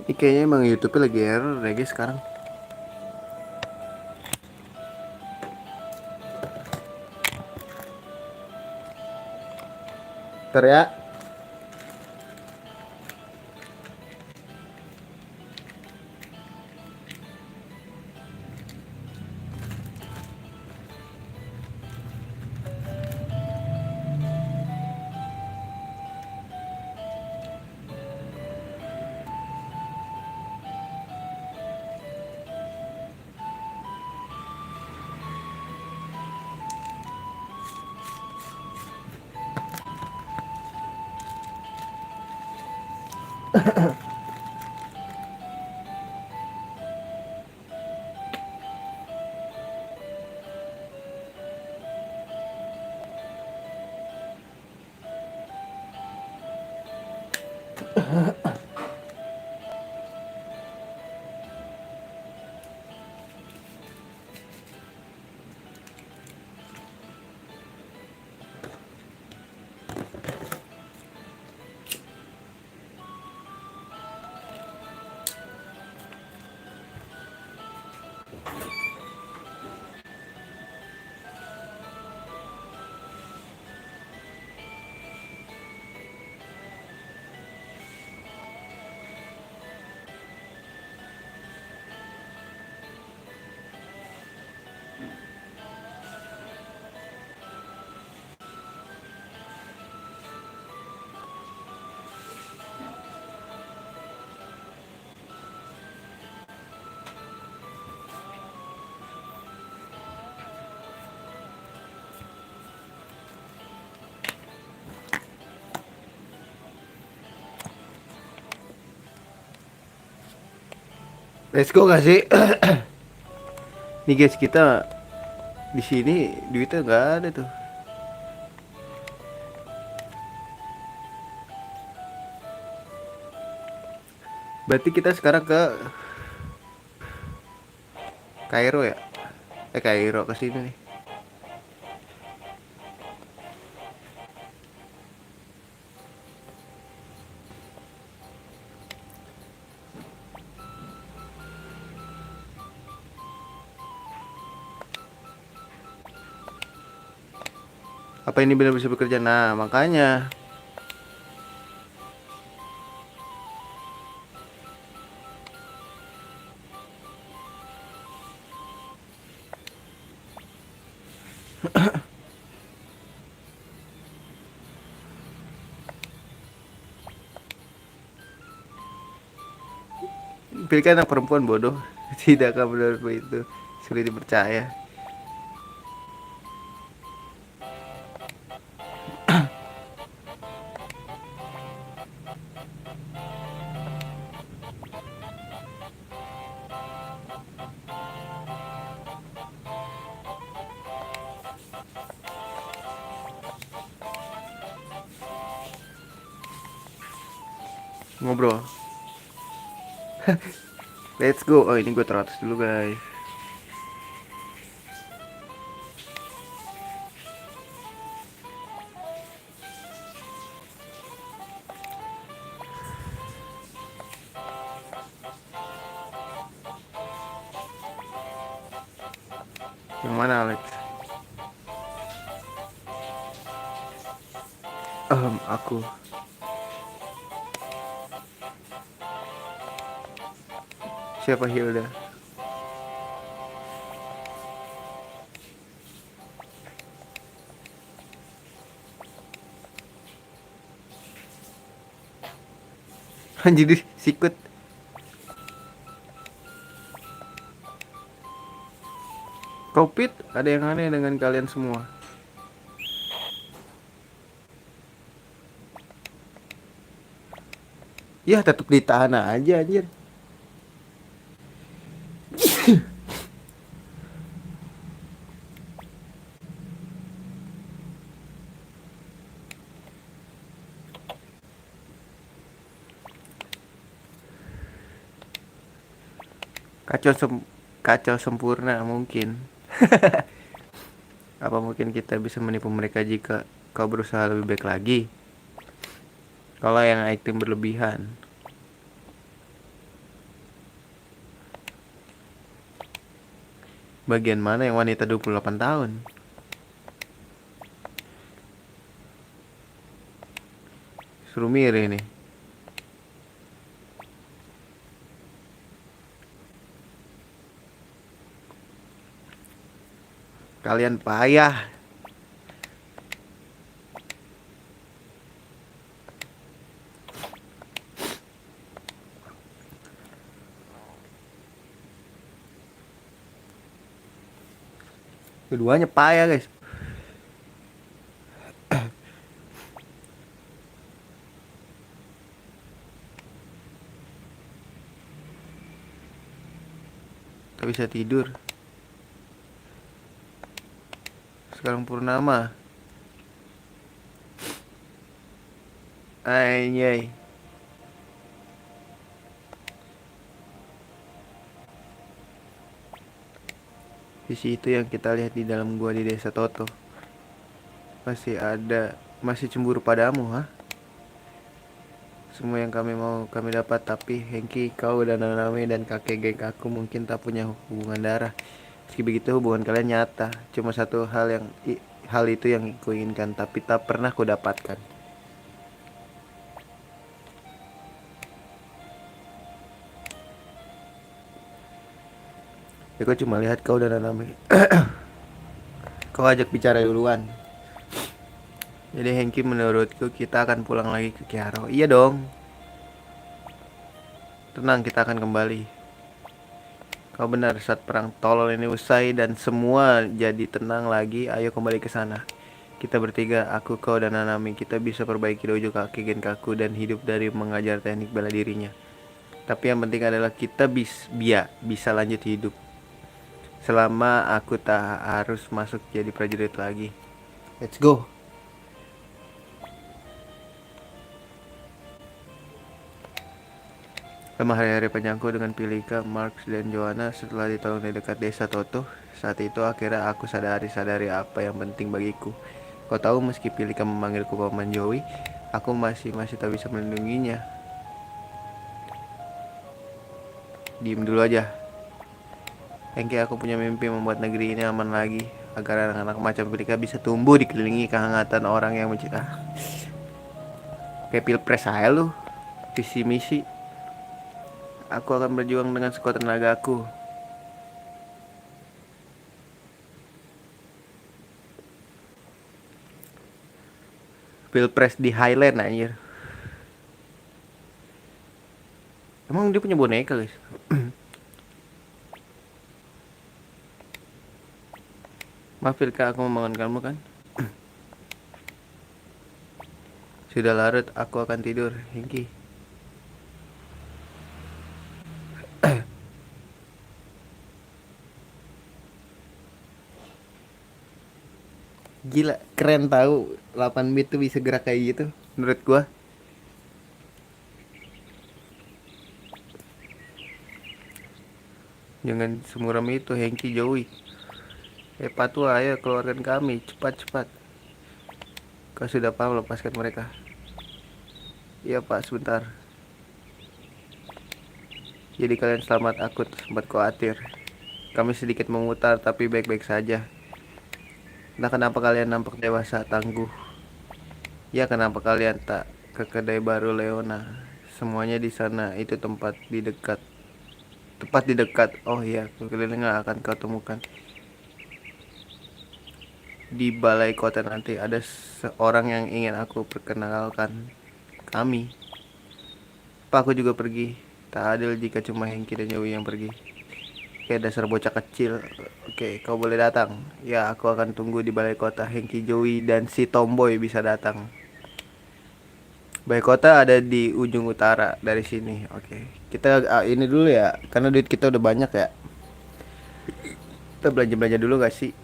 Ini kayaknya emang YouTube lagi error ya guys sekarang. Ntar ya. Let's go gak sih? Nih guys, kita di sini duitnya nggak ada tuh. Berarti kita sekarang ke Kairo ya? Kairo ke sini nih. Apa ini benar bisa bekerja? Nah, makanya pilihkan anak perempuan bodoh. Tidak akan benar itu. Sulit dipercaya. Ngobrol. Let's go. Oh, ini gue 100 dulu guys. Yang mana Alex? Aku. Siapa Hilda? Anjir, sikut. Kopit, ada yang aneh dengan kalian semua. Ya, tetap ditahan aja anjir. Kacau kacau sempurna mungkin. Apa mungkin kita bisa menipu mereka jika kau berusaha lebih baik lagi? Kalau yang item berlebihan. Bagian mana yang wanita 28 tahun? Suruh mirip nih. Kalian payah. Keduanya payah guys. Tak bisa tidur. Sekarang purnama. Anjay. Visi itu yang kita lihat di dalam gua di desa Toto. Masih cemburu padamu, ha? Semua yang kami mau kami dapat, tapi Hengki, kau dan Nanami dan kakek geng aku mungkin tak punya hubungan darah. Meski begitu hubungan kalian nyata. Cuma satu hal itu yang kuinginkan, tapi tak pernah kudapatkan. Aku cuma lihat kau dan Nanami. Kau ajak bicara duluan. Jadi Hengki, menurutku kita akan pulang lagi ke Kiaro. Iya dong. Tenang, kita akan kembali. Kau benar, saat perang tolol ini usai dan semua jadi tenang lagi, ayo kembali ke sana. Kita bertiga, aku, kau, dan Nanami, kita bisa perbaiki dojo kaki Genkaku dan hidup dari mengajar teknik bela dirinya. Tapi yang penting adalah kita bisa lanjut hidup. Selama aku tak harus masuk jadi prajurit lagi. Let's go. Lama hari-hari panjangku dengan Pilika, Marx, dan Joanna setelah ditolong di dekat desa Toto. Saat itu akhirnya aku sadari apa yang penting bagiku. Kau tahu, meski Pilika memanggilku Paman Joey, aku masih tak bisa melindunginya. Diem dulu aja. Hengki, aku punya mimpi membuat negeri ini aman lagi, agar anak-anak macam Pilika bisa tumbuh dikelilingi kehangatan orang yang mencintai. Kayak pilpres aja lu. Visi misi. Aku akan berjuang dengan sekuat tenagaku. Pilpres di Highland anjir. Emang dia punya boneka guys? Maaf Pilka, aku membangun kamu kan? Sudah larut, aku akan tidur, Hengki. Gila, keren tahu 8 bit tuh bisa gerak kayak gitu menurut gua. Jangan semuram itu, Hengki Joey. Patua, ayo keluarkan kami, cepat. Kau sudah paham, lepaskan mereka. Iya pak, sebentar. Jadi kalian selamat, aku sempat khawatir. Kami sedikit memutar, tapi baik-baik saja. Nah, kenapa kalian nampak dewasa, tangguh? Ya, kenapa kalian tak ke kedai baru Leona? Semuanya di sana, itu tepat di dekat. Oh iya, keliling akan kau temukan. Di balai kota nanti ada seorang yang ingin aku perkenalkan kami. Pak, aku juga pergi. Tak adil jika cuma Hengki dan Yowi yang pergi. Oke, dasar bocah kecil. Oke, kau boleh datang. Ya, aku akan tunggu di balai kota. Hengki, Joey, dan si Tomboy bisa datang. Balai kota ada di ujung utara dari sini. Oke, kita ini dulu ya, karena duit kita udah banyak ya. Kita belanja dulu gak sih?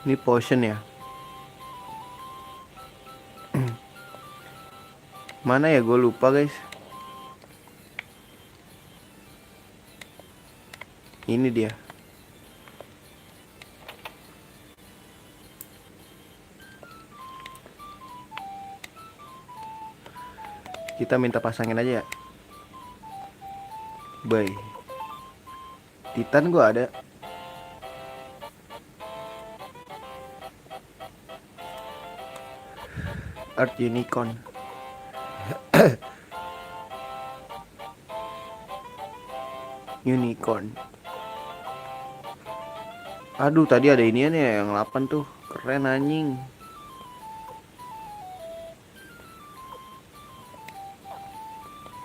Ini potion ya. Mana ya, gue lupa guys. Ini dia. Kita minta pasangin aja ya. Bay. Titan gua ada. Art Unicorn. Unicorn. Aduh, tadi ada ini nih yang 8 tuh. Keren anjing.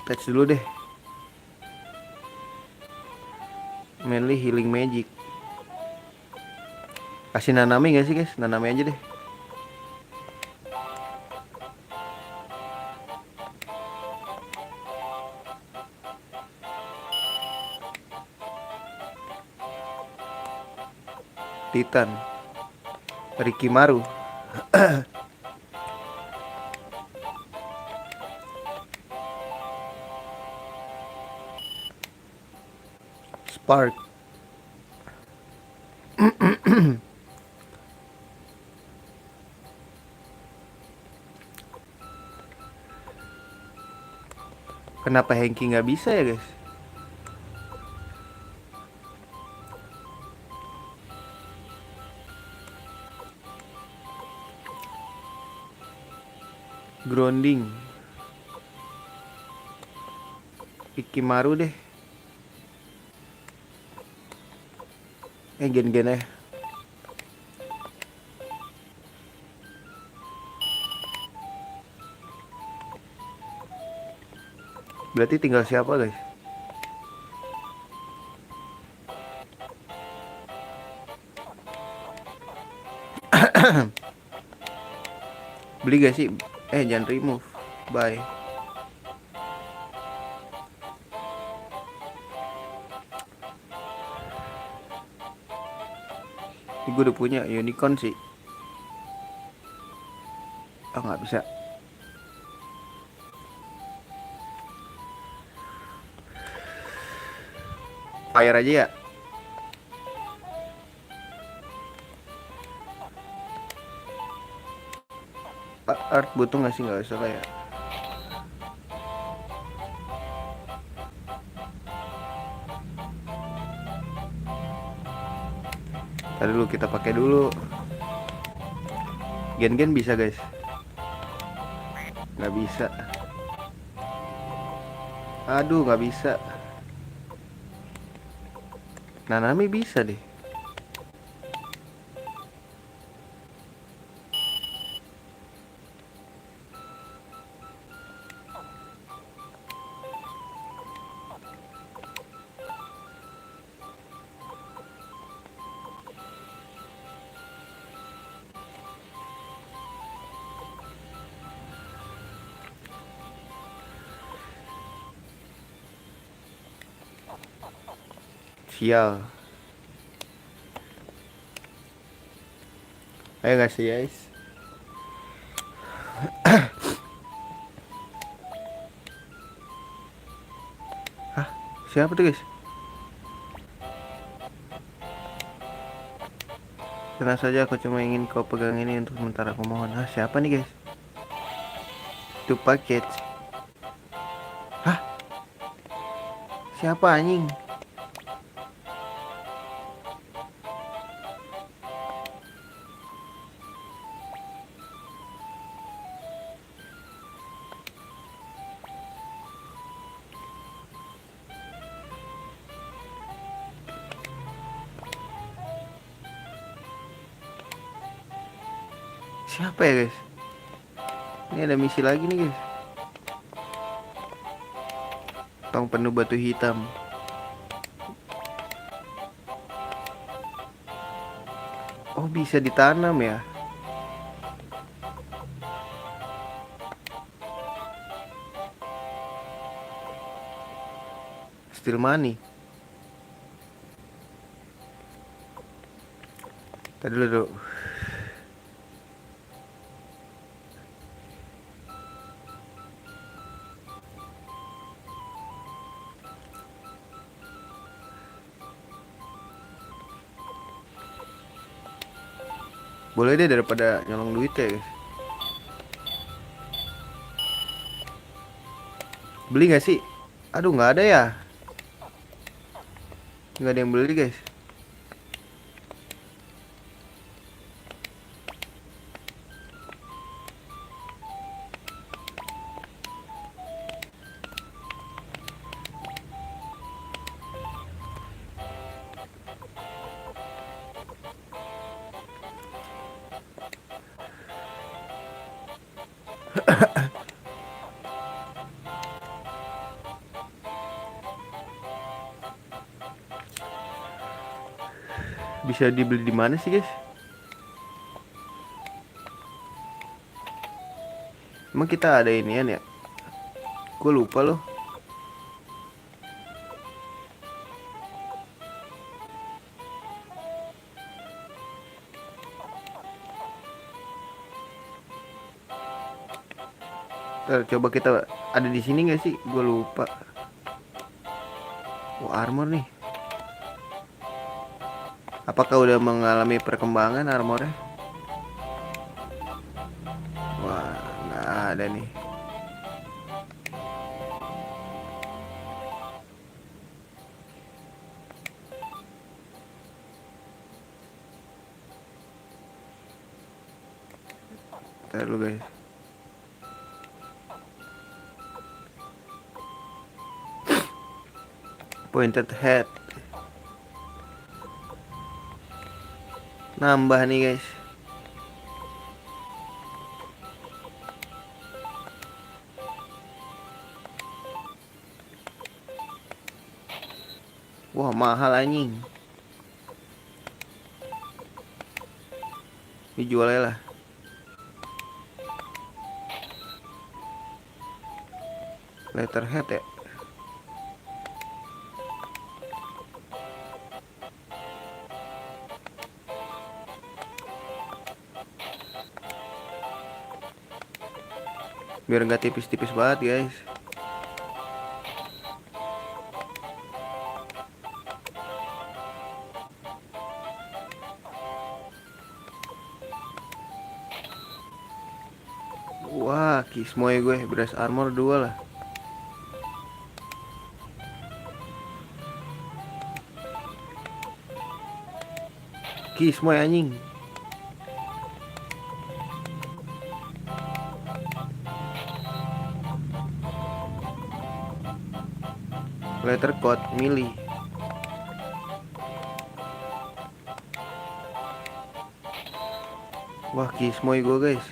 Touch dulu deh. Mainly healing magic. Kasih Nanami gak sih guys? Nanami aja deh. Titan Rikimaru. Spark. Kenapa Hengki nggak bisa ya guys? Grounding. Rikimaru deh. Gen-gen ya. Berarti tinggal siapa guys? Beli gak sih? Jangan remove. Bye. Ini gue udah punya unicorn sih. Oh nggak bisa. Fire aja ya. Art butuh nggak sih? Nggak usah lah ya. Tadi dulu kita pakai dulu. Gen-gen bisa guys. Nggak bisa. Aduh nggak bisa. Nanami bisa deh. Sial. Ayo gak sih guys? Hah? Siapa tuh guys? Tenang saja, aku cuma ingin kau pegang ini untuk sementara, aku mohon. Hah, siapa nih guys? Itu paket. Hah? Siapa anjing? Siapa ya guys? Ini ada misi lagi nih guys. Tong penuh batu hitam. Oh bisa ditanam ya. Still money. Tadi dulu. Boleh deh daripada nyolong duit ya guys. Beli nggak sih? Aduh, nggak ada ya. Nggak ada yang beli, guys. Bisa dibeli di mana sih, guys? Emang kita ada inian ya? Gue lupa loh. Ntar coba kita ada di sini nggak sih? Gue lupa. Oh, armor nih. Apakah udah mengalami perkembangan armornya? Wah, nggak ada nih. Ntar dulu, guys. Pointed head. Nambah nih, guys. Wah, mahal anjing. Dijual aja lah. Letterhead ya. Biar nggak tipis-tipis banget, guys. Wah, kismoy gue. Beras armor 2 lah. Kismoy anjing. Letter code mili. Wah, kismoy gue, guys.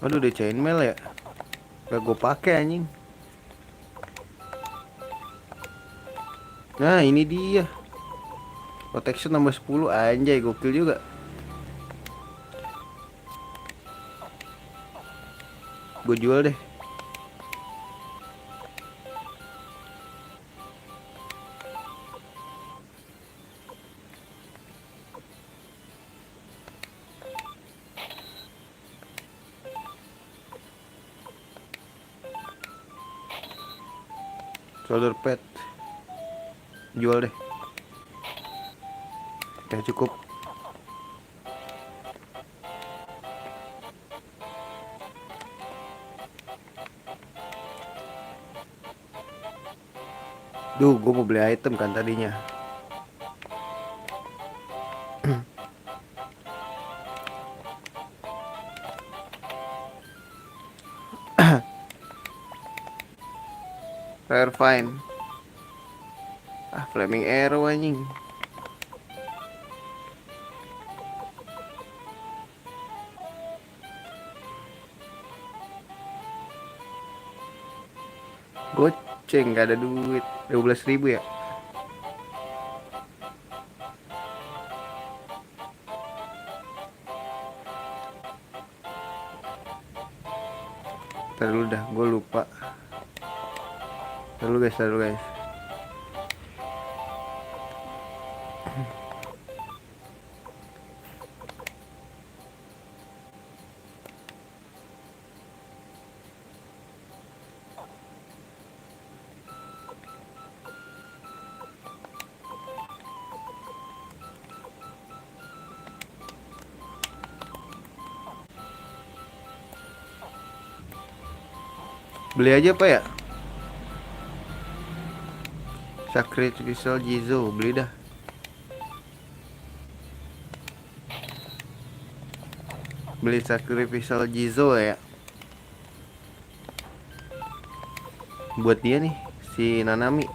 Aduh, udah chainmail ya. Gak gue pakai anjing. Nah, ini dia. Protection tambah 10, anjay, gokil juga. Gue jual deh. Shoulder pad. Jual deh. Ya cukup. Duh, gue mau beli item kan tadinya. Rare find. Ah, flaming arrow anjing. Goceng, gak ada duit. 12.000 ya. Ntar dulu dah, gue lupa. Ntar dulu guys. Beli aja apa ya? Sacrificial Jizo, beli dah. Beli Sacrificial Jizo ya. Buat dia nih, si Nanami.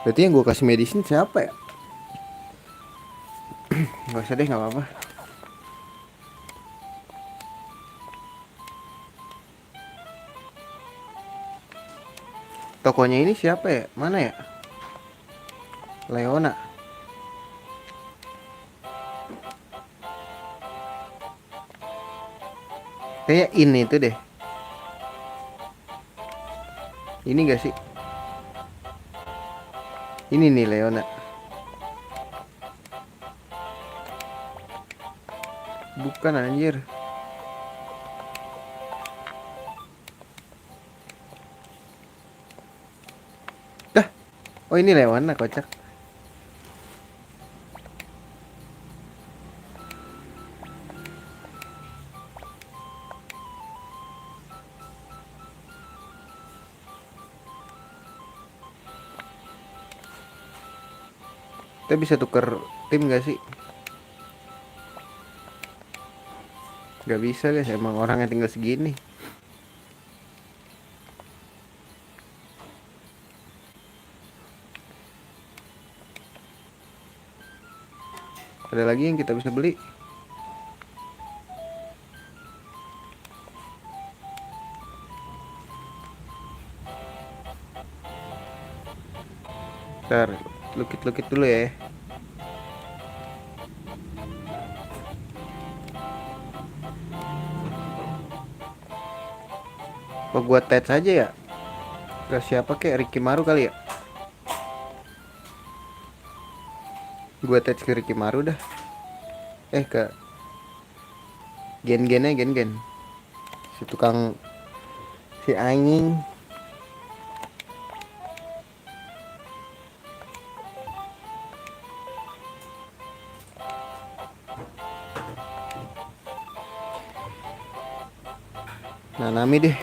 Berarti yang gue kasih medicine siapa ya? Gak usah deh, gak apa-apa. Tokonya ini siapa ya? Mana ya? Leona. Kayak ini tuh deh. Ini gak sih? Ini nih Leona. Bukan anjir. Dah. Oh ini Leona kocak. Kita bisa tuker tim gak sih? Gak bisa guys, emang orangnya tinggal segini. Ada lagi yang kita bisa beli? Ntar, lukit-lukit dulu ya. Apa gua tet saja ya? Ke siapa kek? Rikimaru kali ya? Gua tet ke Rikimaru dah. Ke gen-gennya gen-gen. Si tukang, si anjing. Nanami deh.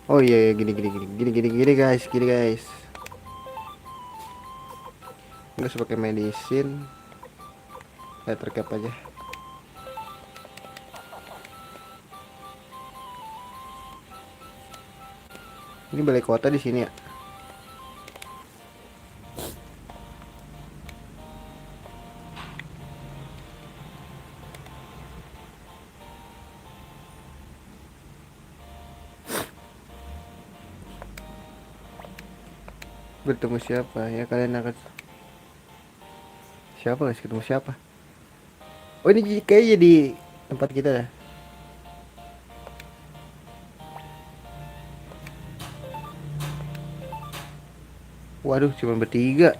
Oh iya, iya gini guys. Nggak usah pakai medicine. Letter cap aja. Ini balai kota di sini ya. Bertemu siapa ya, kalian akan siapa guys, ketemu siapa? Oh ini kayaknya di tempat kita dah. Waduh, cuma bertiga.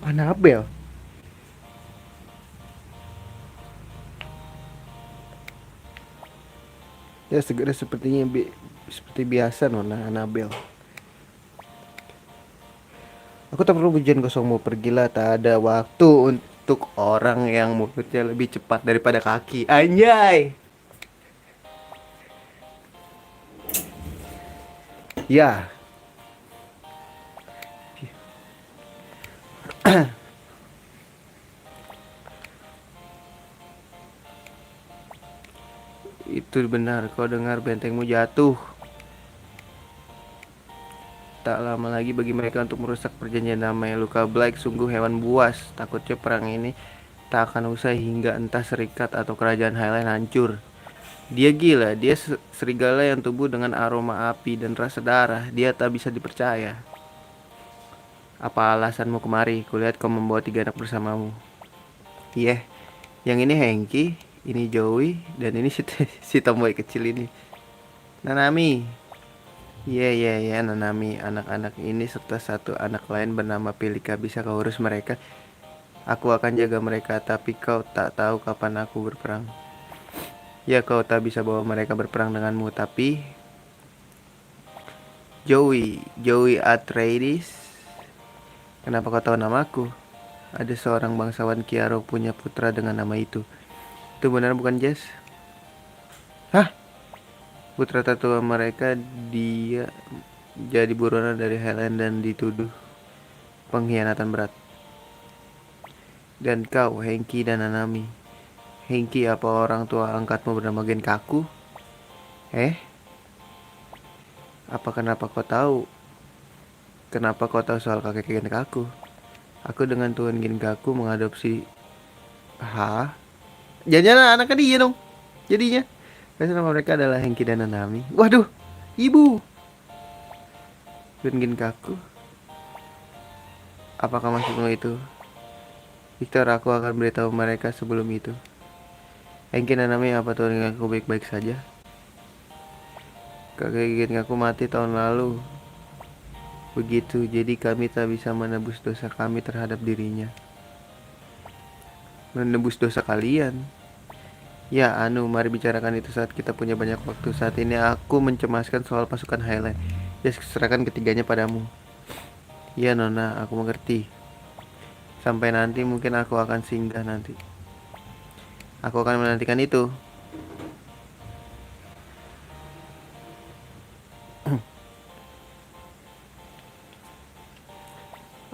Anabel. Ya segera sepertinya seperti biasa Nona Anabel. Aku tak perlu pujian kosong, mau pergilah, tak ada waktu untuk orang yang mulutnya lebih cepat daripada kaki. Anjay. Ya. Itu benar, kau dengar bentengmu jatuh. Tak lama lagi bagi mereka untuk merusak perjanjian damai. Luka Black sungguh hewan buas. Takutnya perang ini tak akan usai hingga entah serikat atau kerajaan Highland hancur. Dia gila, dia serigala yang tumbuh dengan aroma api dan rasa darah. Dia tak bisa dipercaya. Apa alasanmu kemari? Kulihat kau membawa 3 anak bersamamu. Iya, yang ini Hengki, ini Joey, dan ini si tomboy kecil ini. Nanami. Iya, iya, iya, Nanami. Anak-anak ini serta satu anak lain bernama Pilika. Bisa kau urus mereka? Aku akan jaga mereka, tapi kau tak tahu kapan aku berperang. Ya, kau tak bisa bawa mereka berperang denganmu, tapi Joey Atreides. Kenapa kau tahu namaku? Ada seorang bangsawan Kiaro punya putra dengan nama itu. Itu benar bukan, Jess? Hah? Putra tertua mereka, dia jadi buronan dari Highland dan dituduh pengkhianatan berat. Dan kau, Hengki dan Nanami. Hengki, apa orang tua angkatmu bernama Genkaku? Eh? Apa kenapa kau tahu? Kenapa kau tahu soal kakek Genkaku? Aku dengan Tuan Genkaku mengadopsi. Hah? Jangan anaknya dia dong. Jadinya. Karena nama mereka adalah Hengki dan Nanami. Waduh, ibu. Tuan Genkaku. Apakah maksudmu itu? Victor, aku akan beritahu mereka sebelum itu. Hengki dan Nanami, apa Tuan Genkaku baik-baik saja? Kakek Genkaku mati tahun lalu. Begitu, jadi kami tak bisa menebus dosa kami terhadap dirinya. Menebus dosa kalian? Ya, mari bicarakan itu saat kita punya banyak waktu. Saat ini aku mencemaskan soal pasukan Highland. Ya, serahkan ketiganya padamu. Ya, Nona, aku mengerti. Sampai nanti mungkin aku akan singgah nanti. Aku akan menantikan itu.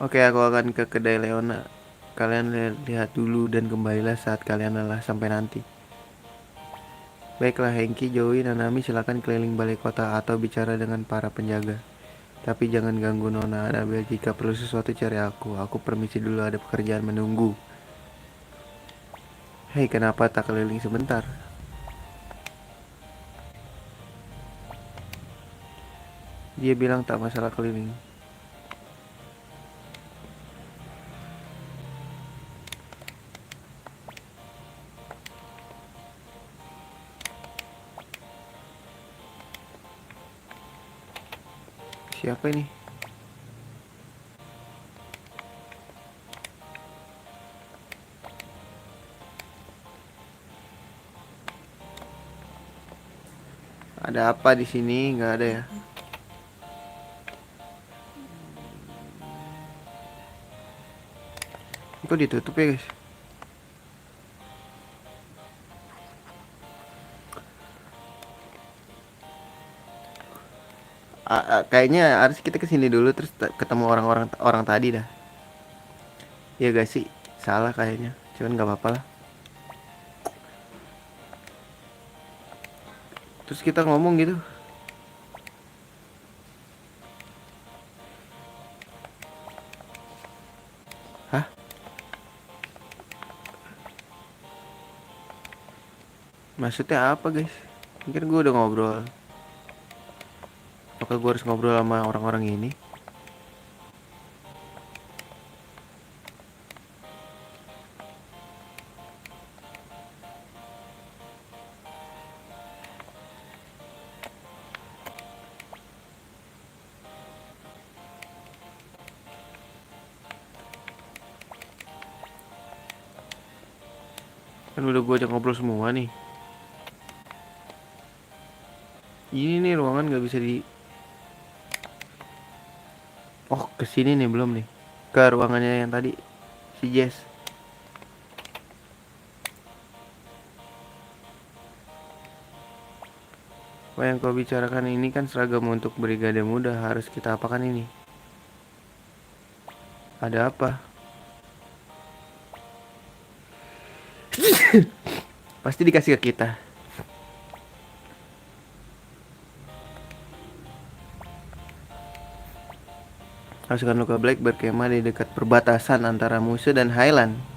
Oke, aku akan ke kedai Leona. Kalian lihat dulu dan kembalilah saat kalian lelah sampai nanti. Baiklah, Hengki, Joey, Nanami, silakan keliling balik kota atau bicara dengan para penjaga. Tapi jangan ganggu Nona Annabel. Jika perlu sesuatu cari aku. Aku permisi dulu, ada pekerjaan menunggu. Hei, kenapa tak keliling sebentar? Dia bilang tak masalah keliling. Siapa ini? Ada apa di sini? Nggak ada ya? Ini kok ditutup ya, guys? Kayaknya harus kita kesini dulu terus ketemu orang-orang orang tadi dah. Ya gak sih? Salah kayaknya. Cuman nggak apa-apa lah. Terus kita ngomong gitu. Hah? Maksudnya apa, guys? Mungkin gue udah ngobrol. Apakah gue harus ngobrol sama orang-orang ini? Kan udah gue ajak ngobrol semua nih. Ini nih ruangan nggak bisa di. Oh, kesini nih belum nih. Ke ruangannya yang tadi si Jess. Apa yang kau bicarakan ini kan seragam untuk brigade muda. Harus kita apakan ini? Ada apa? Pasti dikasih ke kita. Pasukan luka Black berkemah di dekat perbatasan antara musuh dan Highland.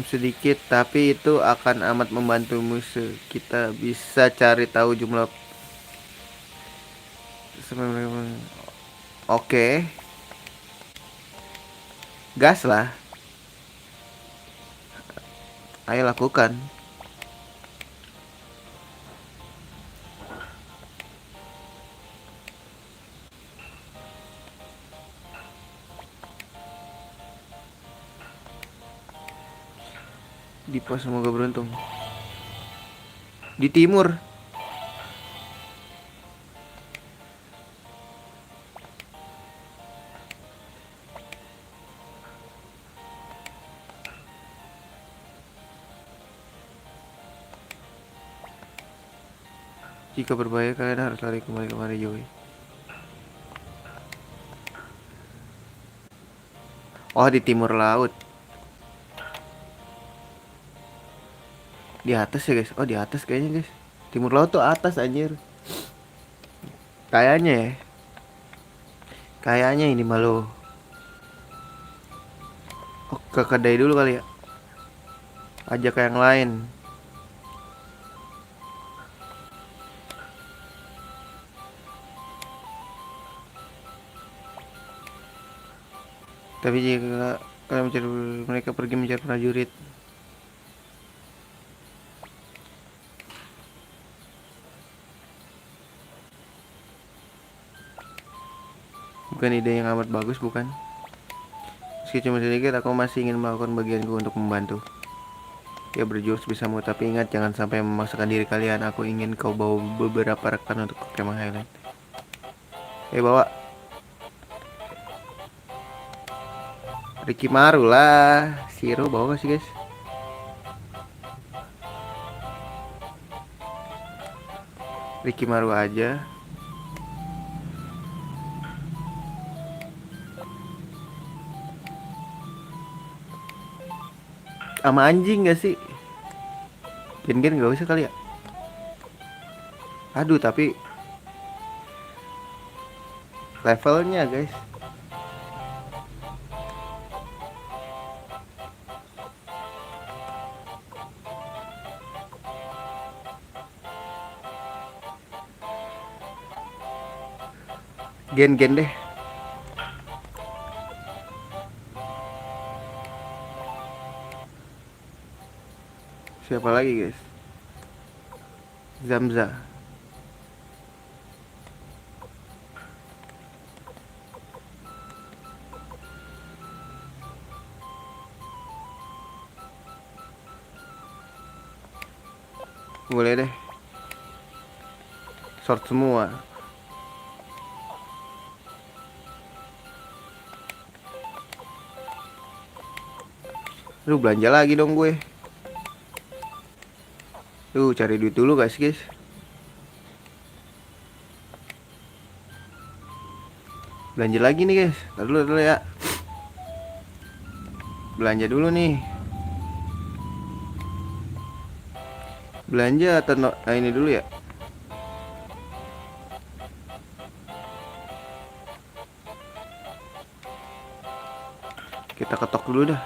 Sedikit, tapi itu akan amat membantu musuh. Kita bisa cari tahu jumlah. Oke, gas lah. Ayo lakukan. Di pos semoga beruntung. Di timur. Jika berbahaya kalian harus lari kembali kemari Joey. Oh, di timur laut. Di atas ya guys. Oh, di atas kayaknya guys. Timur laut tuh atas anjir. Kayaknya ya. Kayaknya ini malu. Oh, ke kedai dulu kali ya. Ajak yang lain. Tapi jika kalian mencari, mereka pergi mencari prajurit. Bukan ide yang amat bagus, bukan? Meski cuma sedikit, aku masih ingin melakukan bagianku untuk membantu. Ya berjurus bersamamu, tapi ingat jangan sampai memaksakan diri kalian. Aku ingin kau bawa beberapa rekan untuk ke kemah Highland. Bawa Ricky Maru lah. Siro bawa gak sih guys? Ricky Maru aja. Sama anjing gak sih? Gen-gen gak usah kali ya. Aduh tapi levelnya guys. Gen-gen deh. Siapa lagi guys? Zamza. Boleh deh. Short semua. Lu belanja lagi dong gue. Cari duit dulu guys. Belanja lagi nih guys. Tahan dulu ya. Belanja dulu nih. Belanja atau nah ini dulu ya. Kita ketok dulu dah.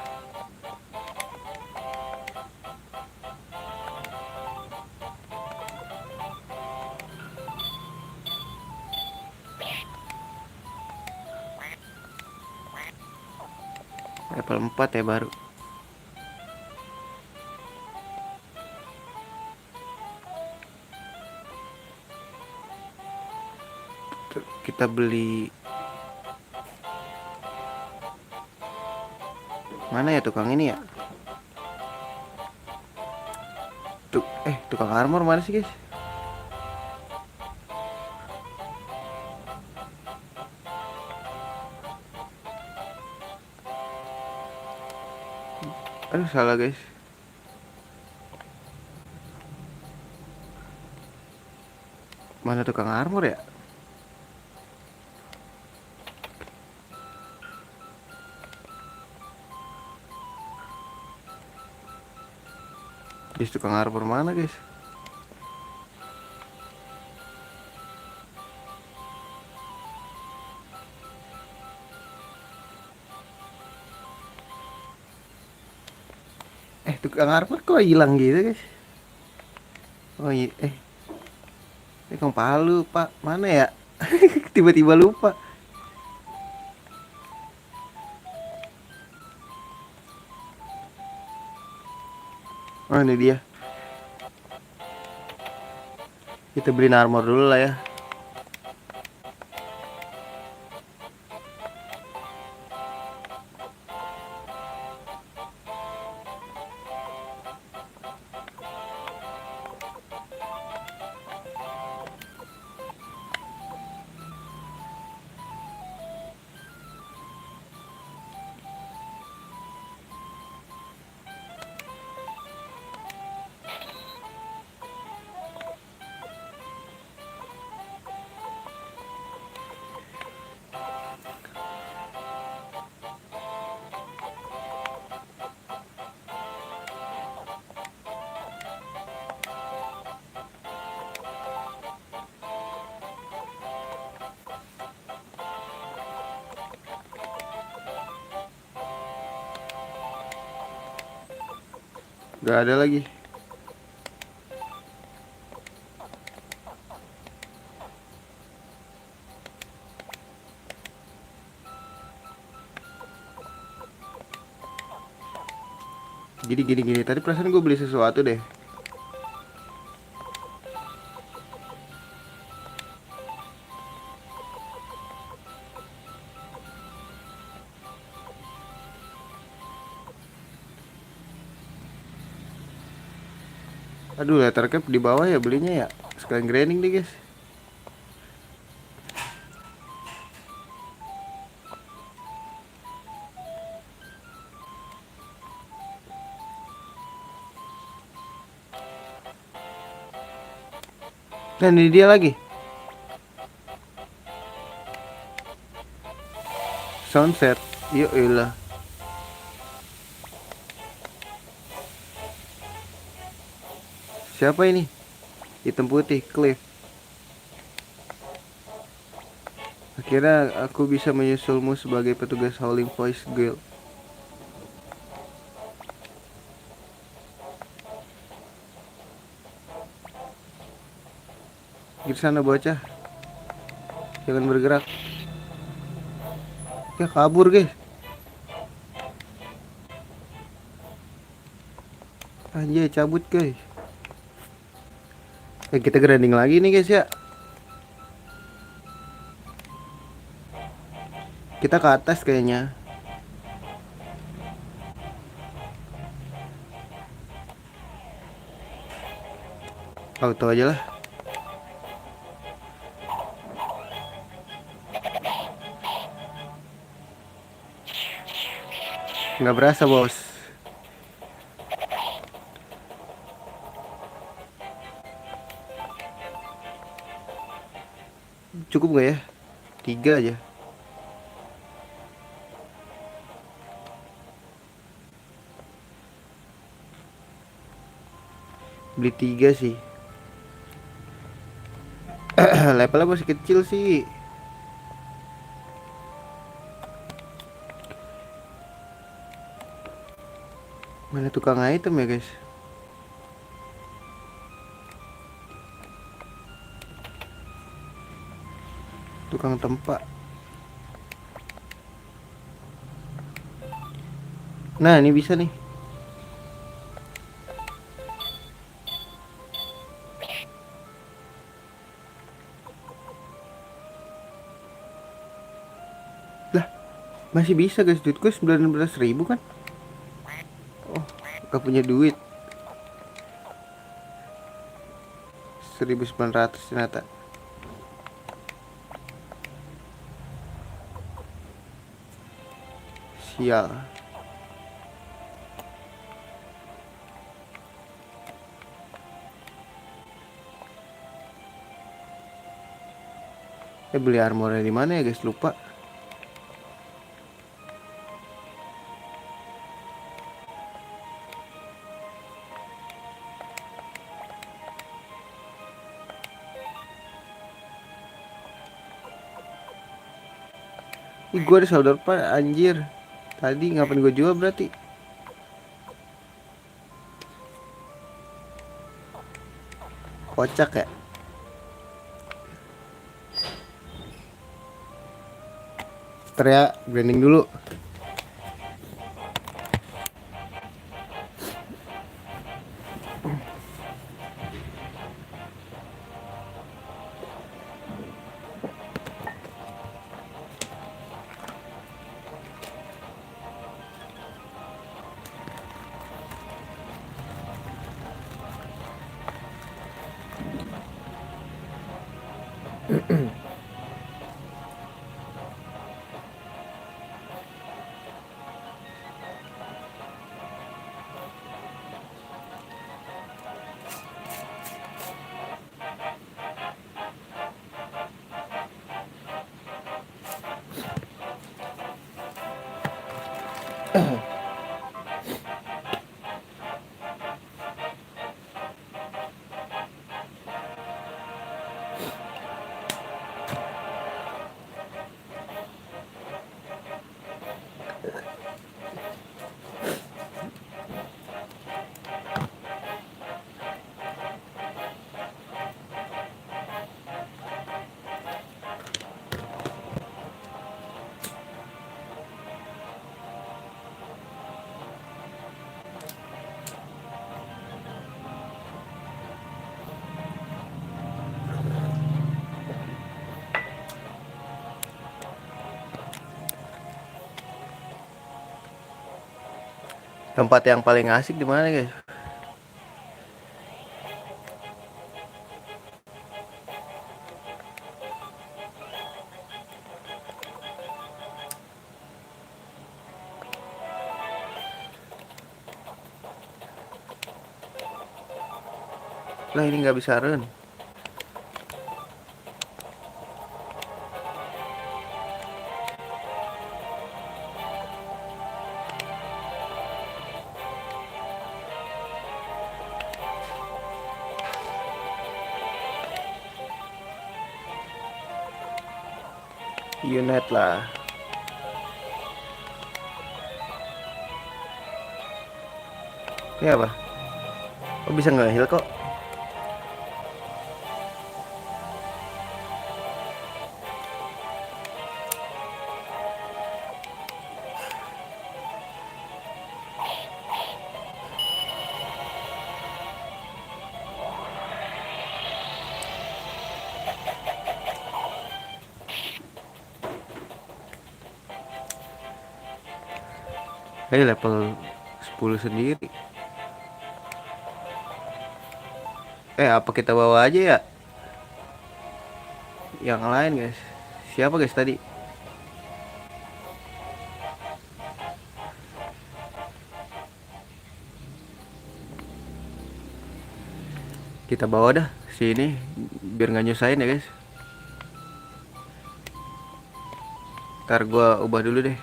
Level 4 ya baru. Kita beli. Mana ya tukang ini ya? Tukang armor mana sih guys? Aduh salah guys. Mana tukang armor ya? Guys, tukang armor mana guys? Tukang armor kok hilang gitu guys? Oh iya, tukang palu pak, mana ya? Tiba-tiba lupa. Oh ini dia. Kita beliin armor dulu lah ya. Gak ada lagi. Gini. Tadi perasaan gue beli sesuatu deh. Aduh, letter cap di bawah ya belinya ya. Sekalian grinding deh guys. Dan ini dia lagi. Sunset. Yuk ilah. Siapa ini? Hitam putih, Cliff. Akhirnya aku bisa menyusulmu sebagai petugas Howling Voice Guild. Di sana bocah. Jangan bergerak. Ya kabur guys. Anjay cabut guys. Kita grinding lagi nih guys ya. Kita ke atas kayaknya. Auto aja lah. Nggak berasa bos. Cukup nggak ya? 3 aja. Beli 3 sih. Levelnya masih kecil sih. Mana tukang item ya guys? Tukang tempat. Nah ini bisa nih. Lah masih bisa guys. Duit gue 19.000 kan. Oh gak punya duit. 1.900 ternyata. Sial. Beli armornya di mana ya guys, lupa. Ih, gue ada solder pak anjir. Tadi ngapain gue jual berarti? Kocak ya. Teriak branding dulu. Tempat yang paling asik di mana guys? Lah ini nggak bisa run. Unit lah. Ini apa? Oh bisa nge-heal kok. Level 10 sendiri. Apa kita bawa aja ya? Yang lain guys. Siapa guys tadi? Kita bawa dah sini biar nggak nyusahin ya guys. Ntar gua ubah dulu deh.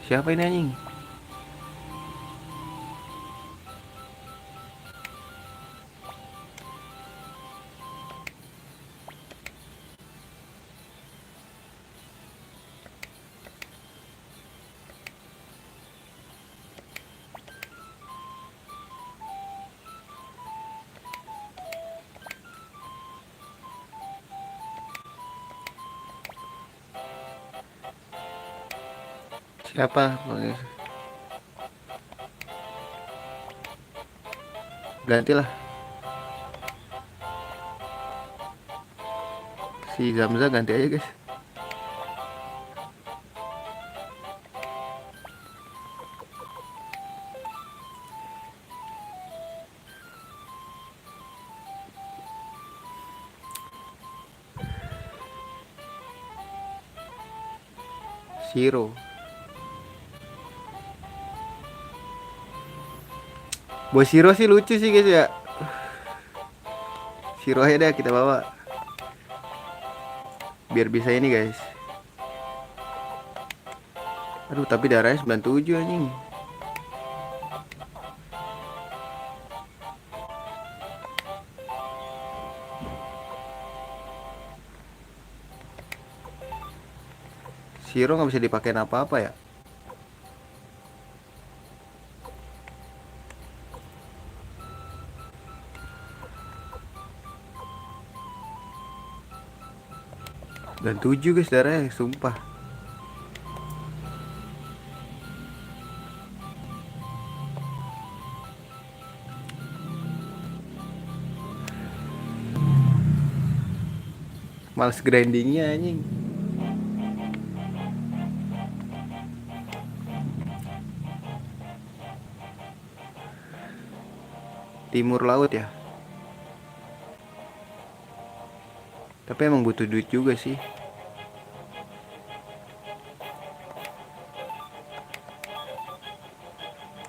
Siapa ini anjing? Siapa? Gantilah. Si Zamza ganti aja guys. Zero. Bos Zero sih lucu sih guys ya. Shiro aja deh kita bawa. Biar bisa ini guys. Aduh tapi darahnya 97 anjing. Shiro nggak bisa dipakai apa-apa ya. Dan 7 guys darahnya, sumpah. Males grindingnya anjing. Timur laut ya. Tapi emang butuh duit juga sih.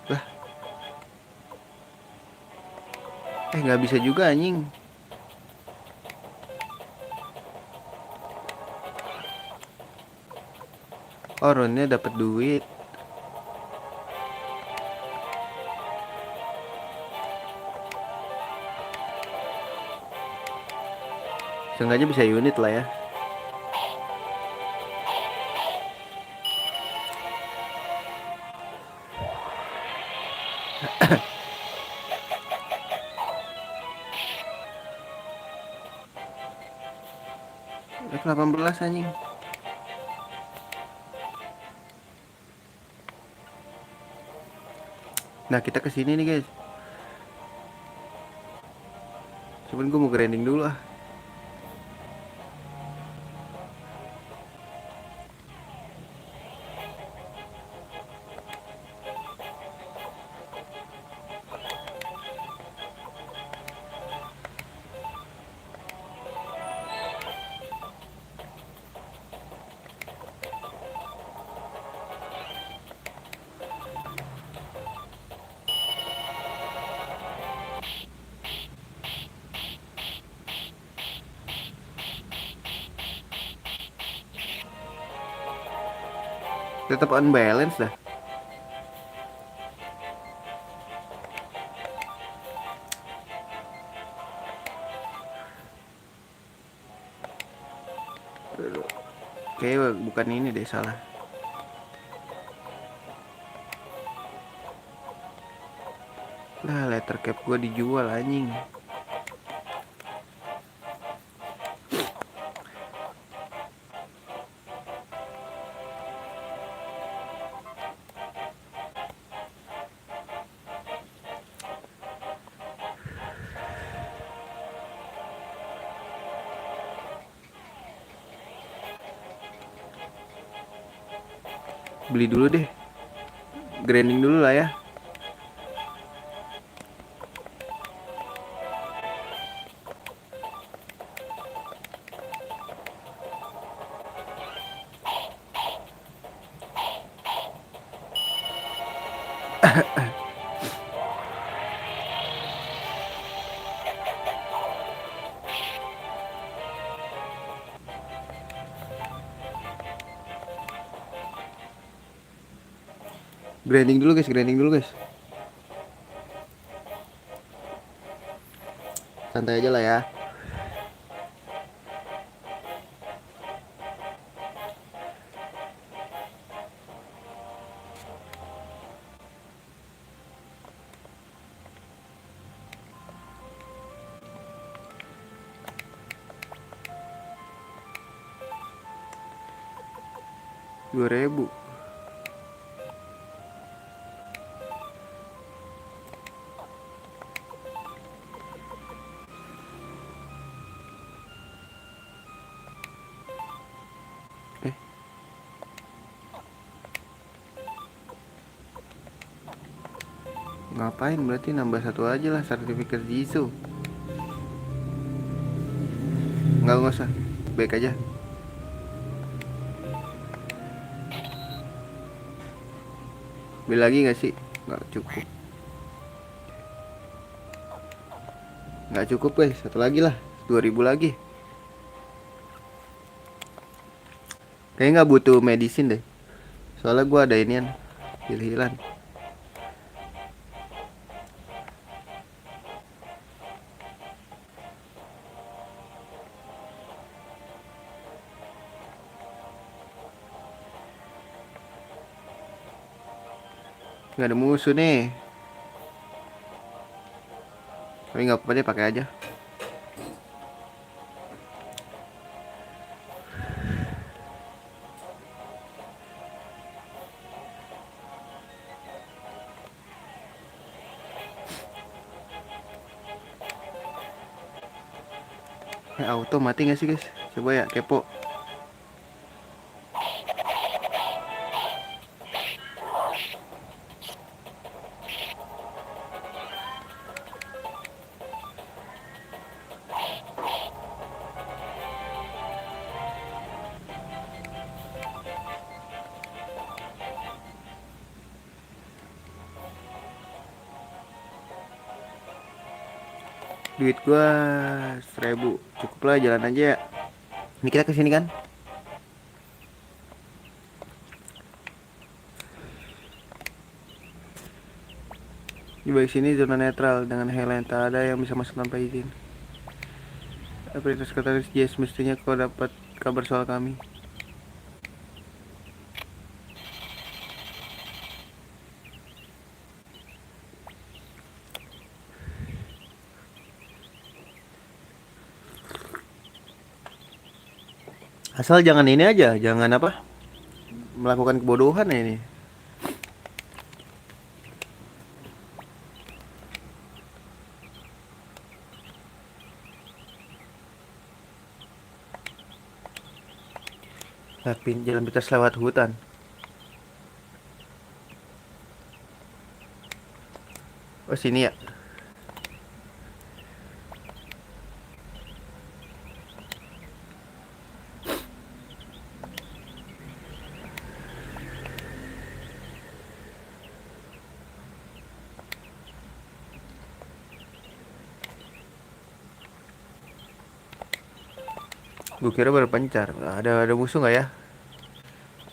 Lah, nggak bisa juga anjing. Oh, Ronnya dapat duit. Sengaja bisa unit lah ya. F18 anjing. Nah kita kesini nih guys. Cuman gue mau grinding dulu ah. Tetap unbalance dah. Kayaknya bukan ini deh, salah. Lah letter cap gue dijual anjing. Beli dulu deh. Grinding dulu lah ya. Grinding dulu guys, grinding dulu guys. Santai aja lah ya. $2.000. Ngapain, berarti nambah satu aja lah sertifikat Jisoo. Nggak usah, baik aja. Beli lagi nggak sih? Nggak cukup. Nggak cukup guys, satu lagi lah, 2000 lagi. Kayaknya nggak butuh medicine deh. Soalnya gue ada inian, heal-healan. Nggak ada musuh nih. Tapi nggak apa-apa deh, pakai aja. Auto mati nggak sih guys? Coba ya, kepo. Duit gua 1000. Cukup lah, jalan aja ya. Ini kita kesini kan? Di bawah sini zona netral dengan hal yang tak ada yang bisa masuk tanpa izin. Operator sekretaris Jess, mestinya kau dapat kabar soal kami. Asal jangan ini aja, jangan apa? Melakukan kebodohan ya ini. Tapi jalan pintas lewat hutan. Oh sini ya. Gue kira berpencar. Ada musuh nggak ya?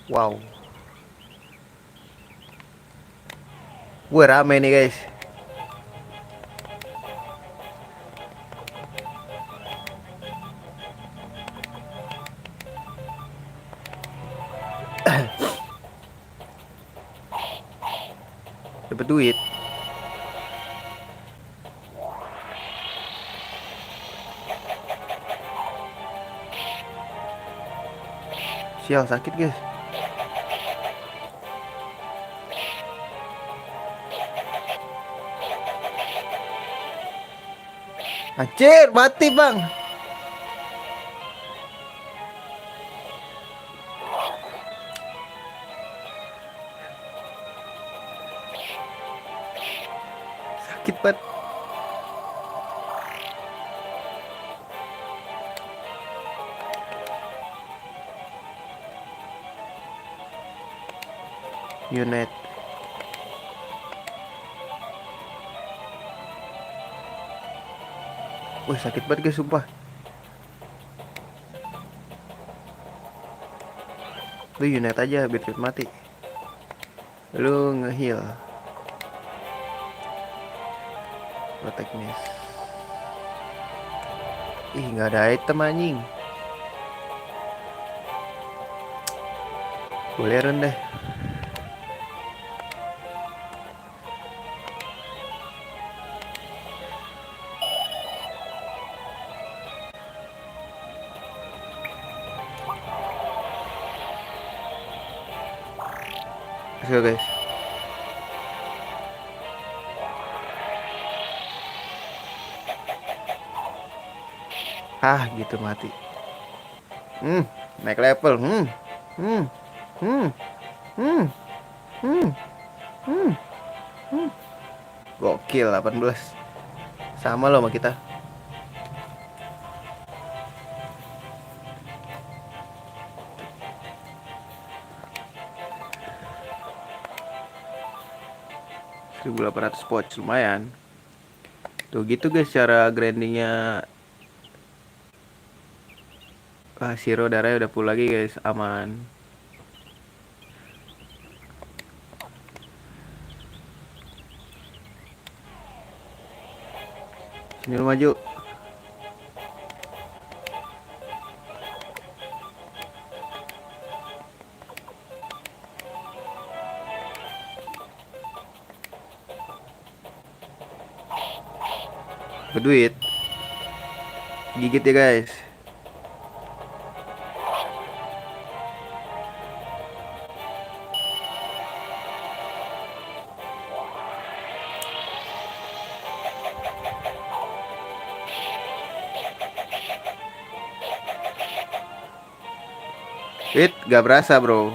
Wow. Gue rame nih guys. Dapat duit. Sial, sakit guys. Anjir, mati bang. Sakit banget. Unit. Wih, sakit banget guys, sumpah. Lu unit aja biar cepet mati. Lu nge-heal. Protect miss. Ih, nggak ada item anjing. Boleh rendah. Let's go guys. Ah, gitu mati. Naik level. Hmm. Hmm. Hmm. Hmm. Hmm. Hmm. Hmm. Gokil 18. Sama loh sama kita. $1.800 poch lumayan. Tuh gitu guys cara grindingnya. Zero darahnya udah full lagi guys, aman. Sini lu maju. Berduit. Gigit ya guys. Gak berasa bro.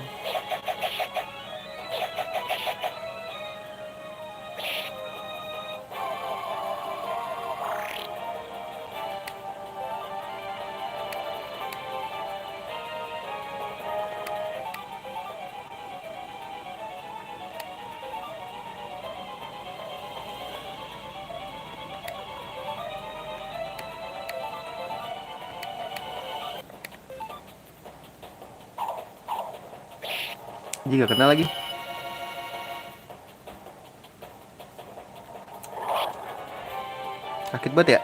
Jika kena lagi. Sakit banget ya.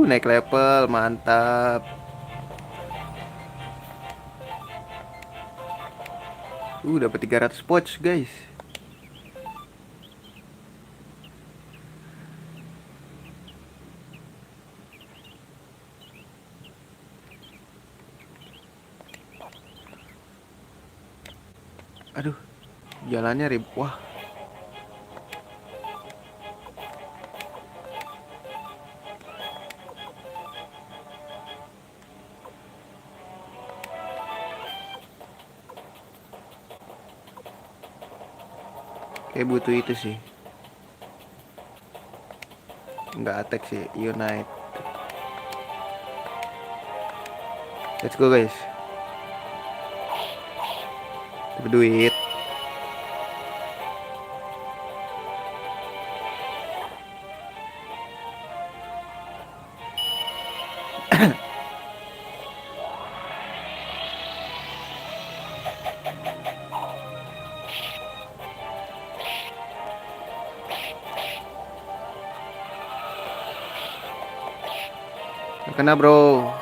Naik level, mantap. Dapat 300 pouch, guys. Aduh, jalannya ribet. Wah. Kayak butuh itu sih. Nggak attack sih, unite. Let's go guys. Dapat duit. Kena bro.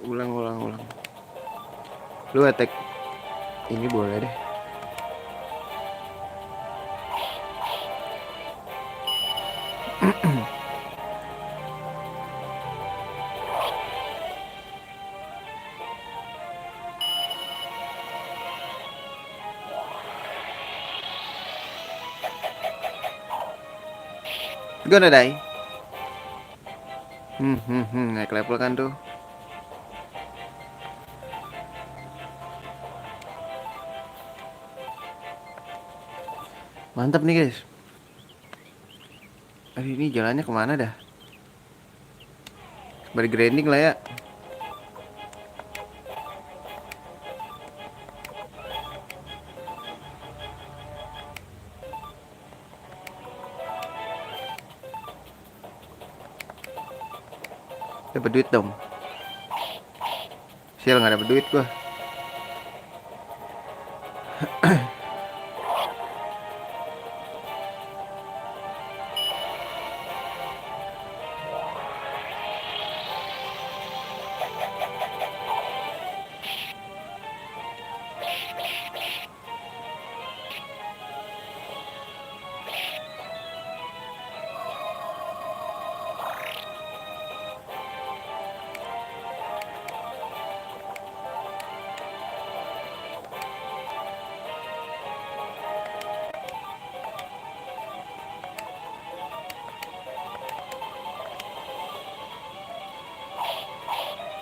Ulang. Lu attack ini boleh deh. Gonna die. Naik level kan tuh. Mantap nih guys. Aduh, ini jalannya kemana dah? Balik grinding lah ya. Dapat duit dong. Sial, nggak dapat duit gua.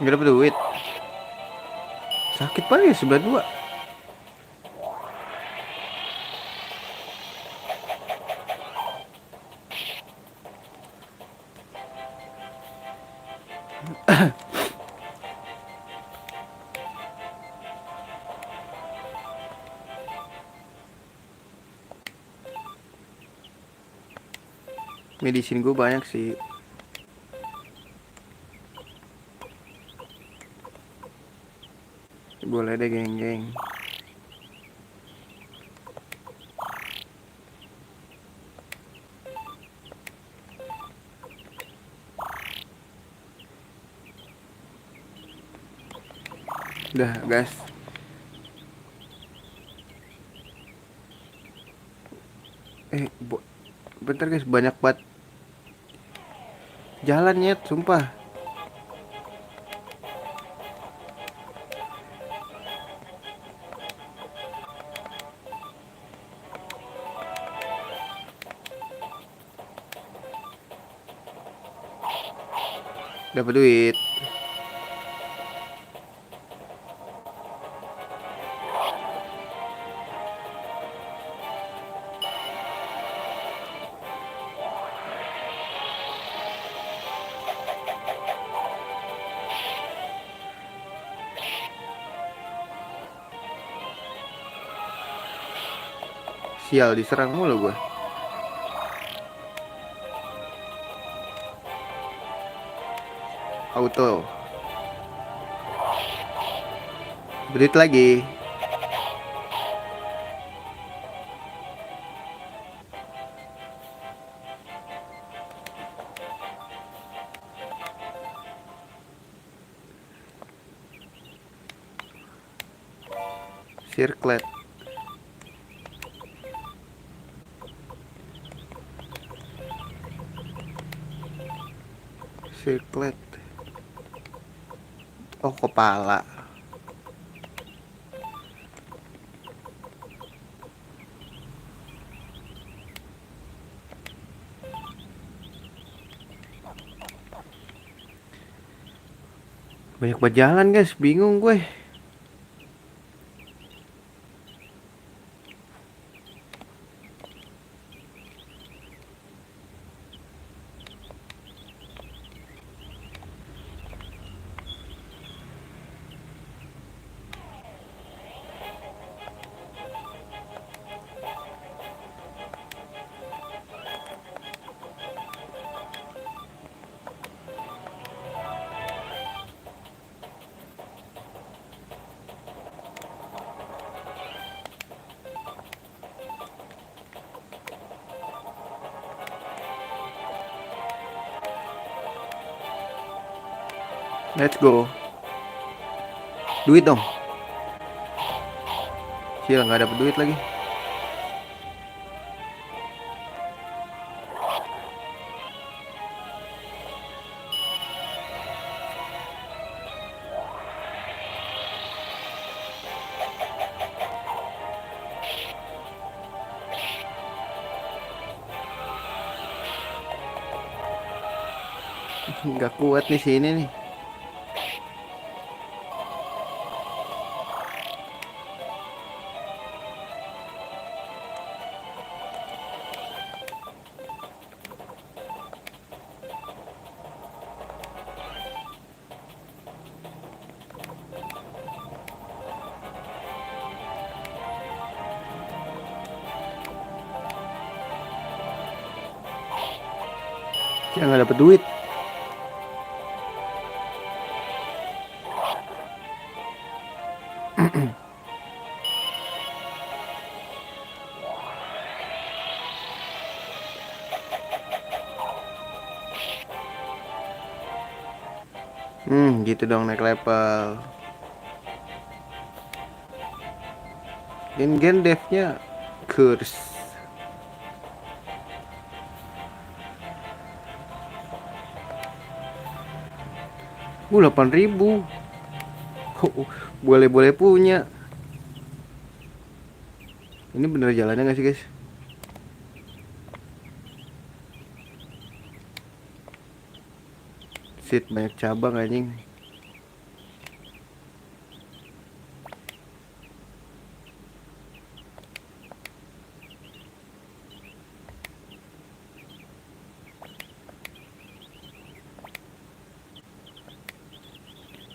Nggak dapet duit. Sakit banget ya sebelah dua. Medicine gue banyak sih. Boleh deh geng-geng. Udah guys. Bentar guys, banyak banget jalannya, sumpah. Dapat duit. Sial, diserang mulu gue. Auto. Duit lagi. Circlet. Circlet. Oh, kepala. Banyak berjalan guys, bingung gue. Let's go. Duit dong. Sial, nggak dapet duit lagi. Nggak kuat nih sini nih. Sial, nggak dapet duit. Gitu dong naik level. Gen devnya kurs. 8.000. Oh, boleh punya. Ini bener jalannya gak sih guys? Shit, banyak cabang anjing.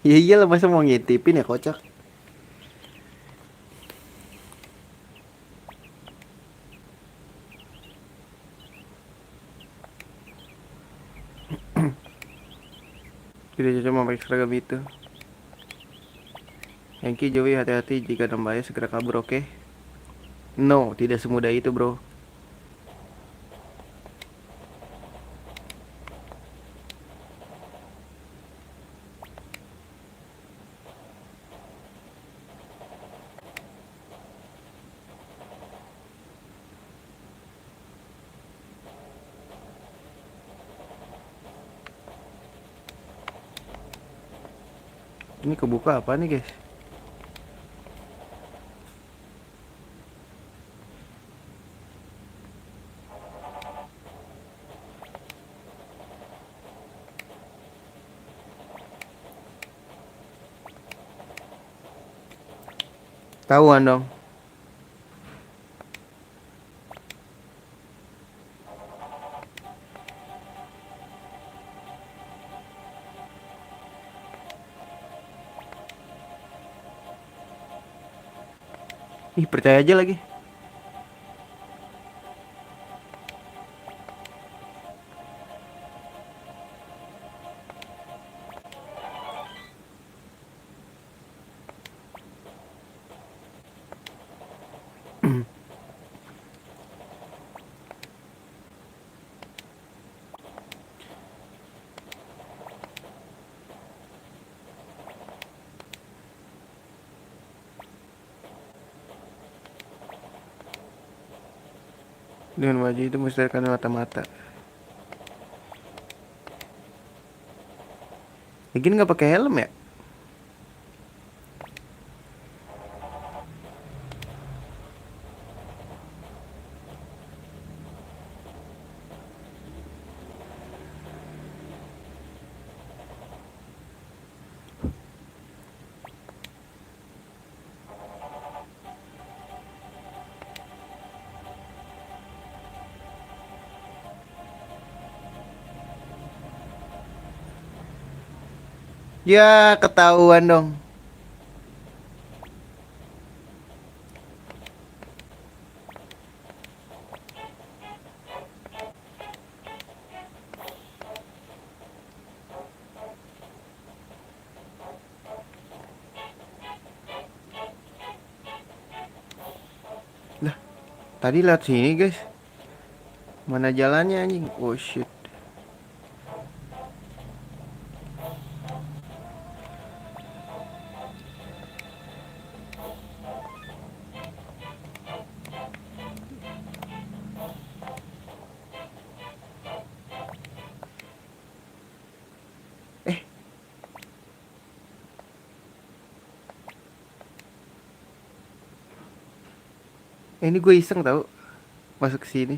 Ya iyalah, masa mau ngintipin ya, kocak. Tidak cocok memakai seragam itu. Hengki, Joey, hati-hati jika nambahnya segera kabur, oke? No, tidak semudah itu, bro. Ini kebuka apa nih, guys? Tahuan dong. Ih, percaya aja lagi. Dengan wajah itu mustahilkan mata-mata. Mungkin nggak pakai helm ya? Ya, ketahuan dong. Lah, tadi lewat sini, guys. Mana jalannya anjing? Oh shit. Eh, ini gue iseng tau masuk ke sini.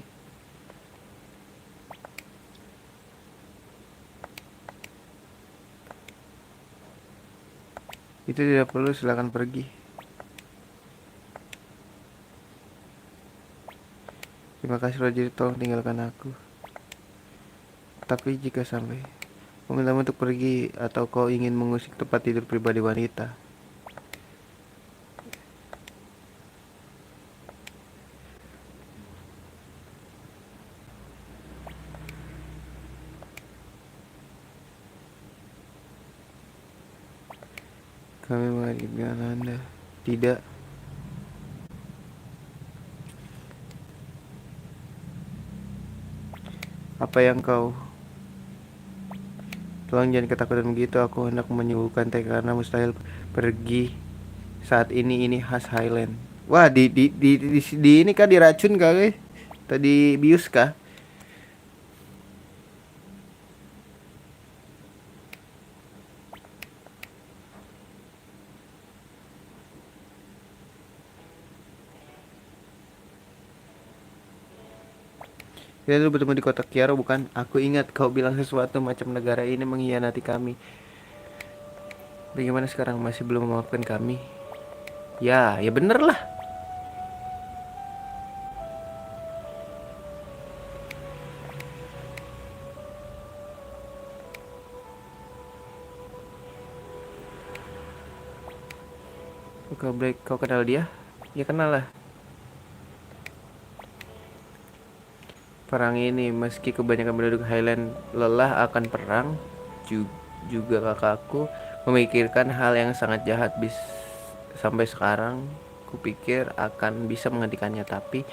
Itu tidak perlu, silakan pergi. Terima kasih Roger, tolong tinggalkan aku. Tapi jika sampai memintamu untuk pergi atau kau ingin mengusik tempat tidur pribadi wanita, kami mengizinkan Anda. Tidak. Apa yang kau... Tolong jangan ketakutan begitu. Aku hendak menyembuhkan teh karena mustahil pergi saat ini khas Highland. Wah, di ini kah diracun kah, guys? Tadi bius kah? Kita dulu bertemu di kota Kiaro, bukan? Aku ingat kau bilang sesuatu macam negara ini mengkhianati kami. Bagaimana sekarang, masih belum memaafkan kami? Ya, ya bener lah. Ke Black, kau kenal dia? Ya kenal lah. Perang ini, meski kebanyakan penduduk Highland lelah akan perang, juga kakakku memikirkan hal yang sangat jahat. Sampai sekarang kupikir akan bisa menghentikannya, tapi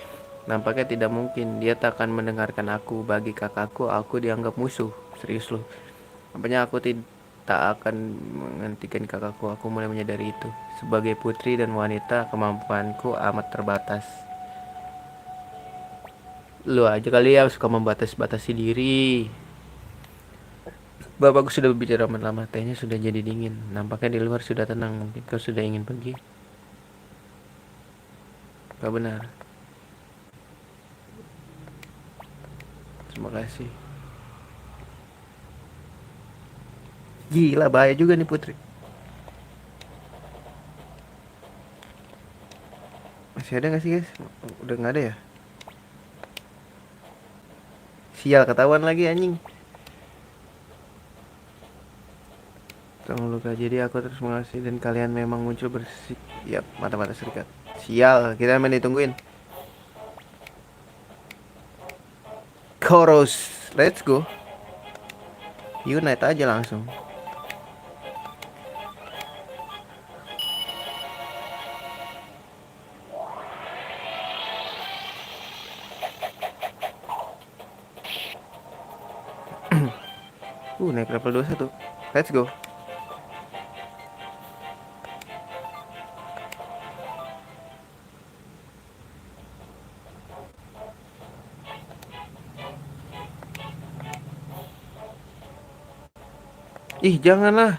nampaknya tidak mungkin. Dia tak akan mendengarkan aku. Bagi kakakku, aku dianggap musuh. Serius loh. Nampaknya aku tak akan menghentikan kakakku. Aku mulai menyadari itu. Sebagai putri dan wanita, kemampuanku amat terbatas. Lu aja kali ya suka membatas-batasi diri. Bapakku sudah berbicara lama, tehnya sudah jadi dingin. Nampaknya di luar sudah tenang. Mungkin kau sudah ingin pergi. Kau benar. Terima kasih. Gila, bahaya juga nih Putri. Masih ada gak sih guys? Udah gak ada ya? Sial, ketahuan lagi anjing. Tolong luka, jadi aku terus mengasih dan kalian memang muncul bersih. Yap, mata-mata serikat. Sial, kita main ditungguin. Chorus, let's go. Unite aja langsung. Naik level 21. Let's go. Ih, janganlah.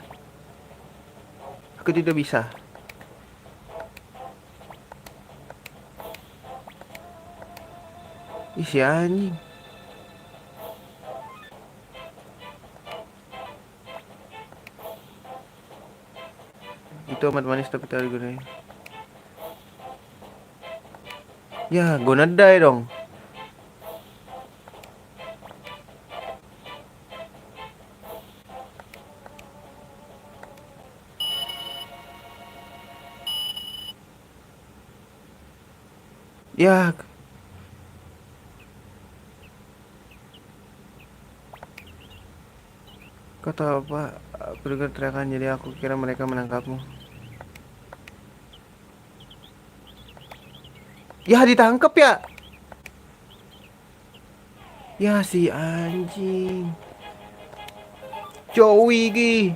Aku tidak bisa. Ih, si anjing. Itu amat manis tapi tak digunain. Ya, gonna die dong. Ya, kata apa? Aku dengar teriakan, jadi aku kira mereka menangkapmu. Ya, ditangkap ya. Ya, si anjing. Joey Gi.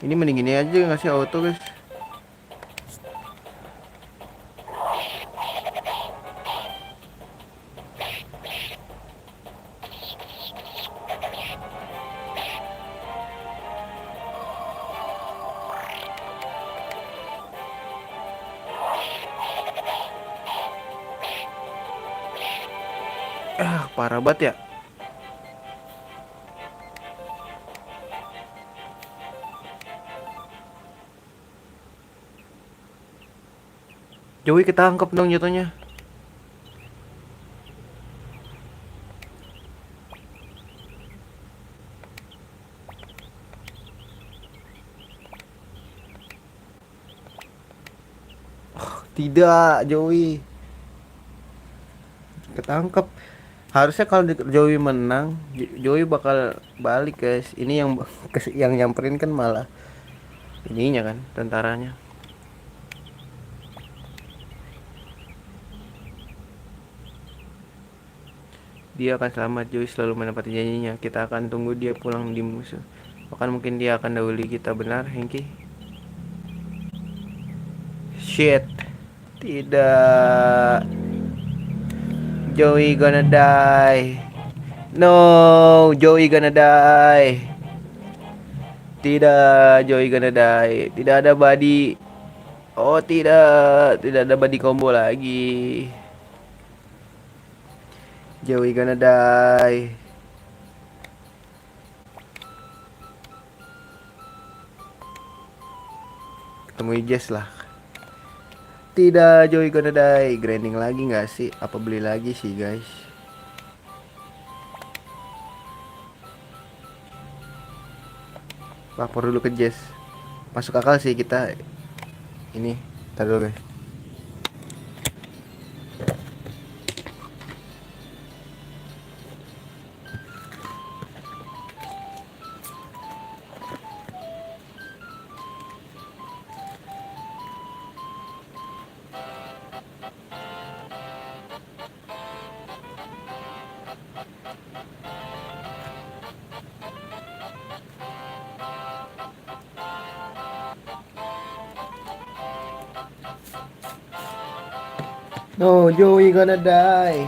Ini mending ini aja ngasih auto guys. Parah banget ya. Joey ketangkep dong jatuhnya. Tidak, Joey ketangkep. Harusnya kalau Joey menang, Joey bakal balik guys. Ini yang yang nyamperin kan malah ininya kan, tentaranya. Dia akan selamat, Joey selalu menepati janjinya. Kita akan tunggu dia pulang di musuh. Bahkan mungkin dia akan dahului kita, benar Hengki? Shit. Tidak. Joey gonna die. No, Joey gonna die. Tidak, Joey gonna die. Tidak ada body. Oh tidak ada body combo lagi. Joey gonna die. Ketemu Jess lah. Tidak, Joey gonna die. Grinding lagi nggak sih? Apa beli lagi sih guys? lapor dulu ke Jess. Masuk akal sih kita ini. Ntar dulu guys. No, Joey gonna die.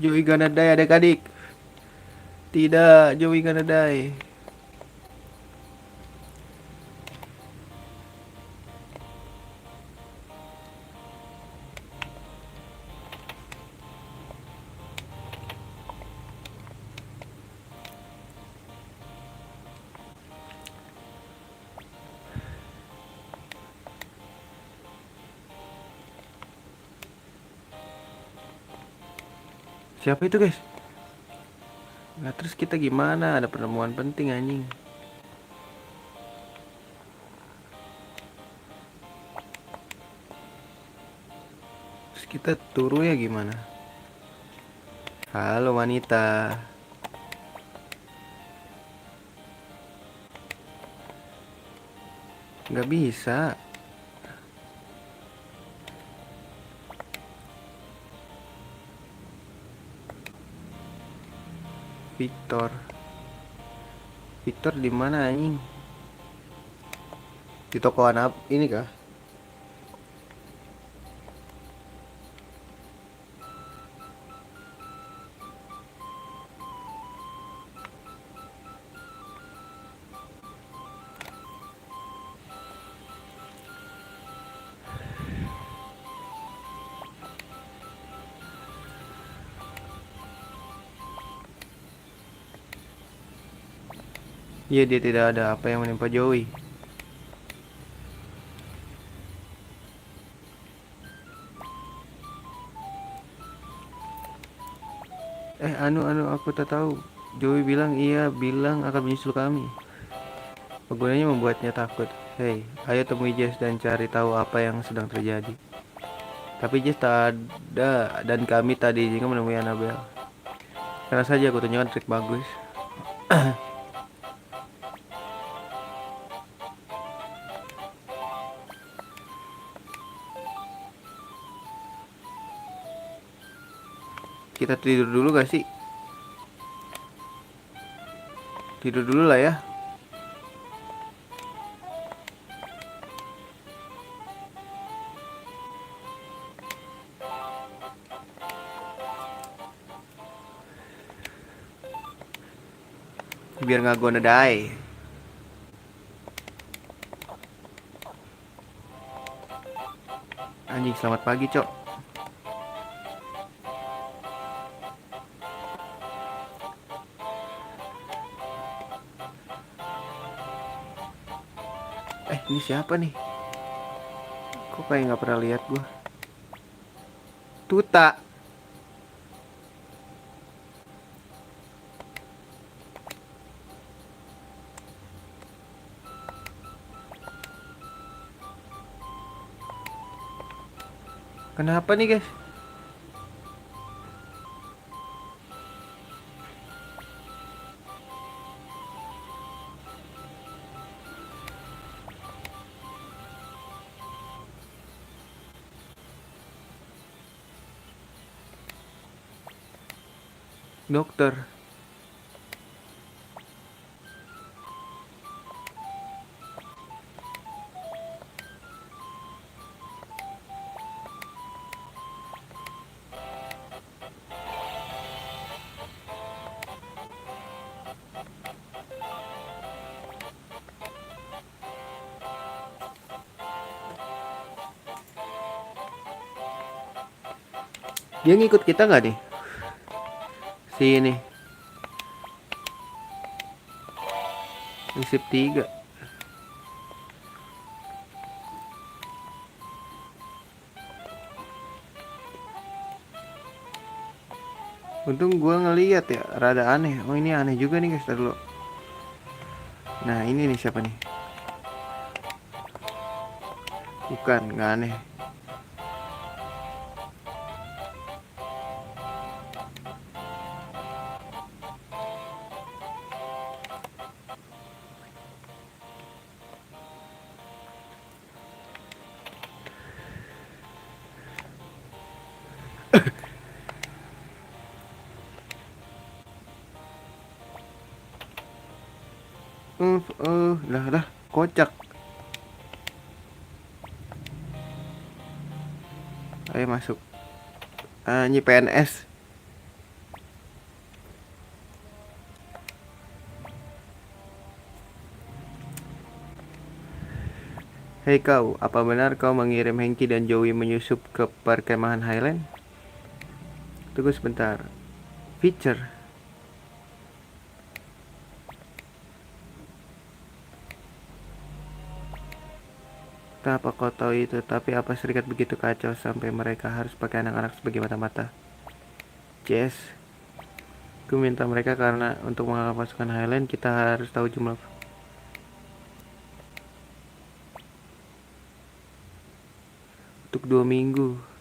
Joey gonna die adik-adik. Tidak, Joey gonna die. Siapa itu guys? Nah terus kita gimana? Ada penemuan penting anjing. Terus kita turu ya gimana? Halo wanita. Nggak bisa. Victor. Victor di mana anjing? Di toko anak ini kah? Iya dia tidak ada apa yang menimpa Joey. Anu aku tak tahu. Joey bilang iya bilang akan menyusul kami. Penggunanya membuatnya takut. Hei, ayo temui Jess dan cari tahu apa yang sedang terjadi. Tapi Jess tak ada dan kami tadi juga menemui Annabelle. Karena saja aku tunjukkan trik bagus. Kita tidur dulu gak sih? Tidur dulu lah ya. Biar nggak gonna die. Anjing selamat pagi cok. Ini siapa nih? Kok kayak nggak pernah lihat gua? Tuta. Kenapa nih guys? Dokter. Dia ngikut kita nggak nih? Si ini, yang sip 3. Untung gua ngeliat ya, rada aneh. Oh ini aneh juga nih guys, dulu. Nah ini nih siapa nih? Bukan, nggak aneh. Dah, kocak. Ayo masuk. Ini PNS. Hei kau, apa benar kau mengirim Hengki dan Joey menyusup ke perkemahan Highland? Tunggu sebentar. Feature. Tak apa kau tahu itu, tapi apa serikat begitu kacau sampai mereka harus pakai anak-anak sebagai mata-mata? Jess, ku minta mereka karena untuk mengalahkan pasukan Highland kita harus tahu jumlah. Untuk 2 minggu.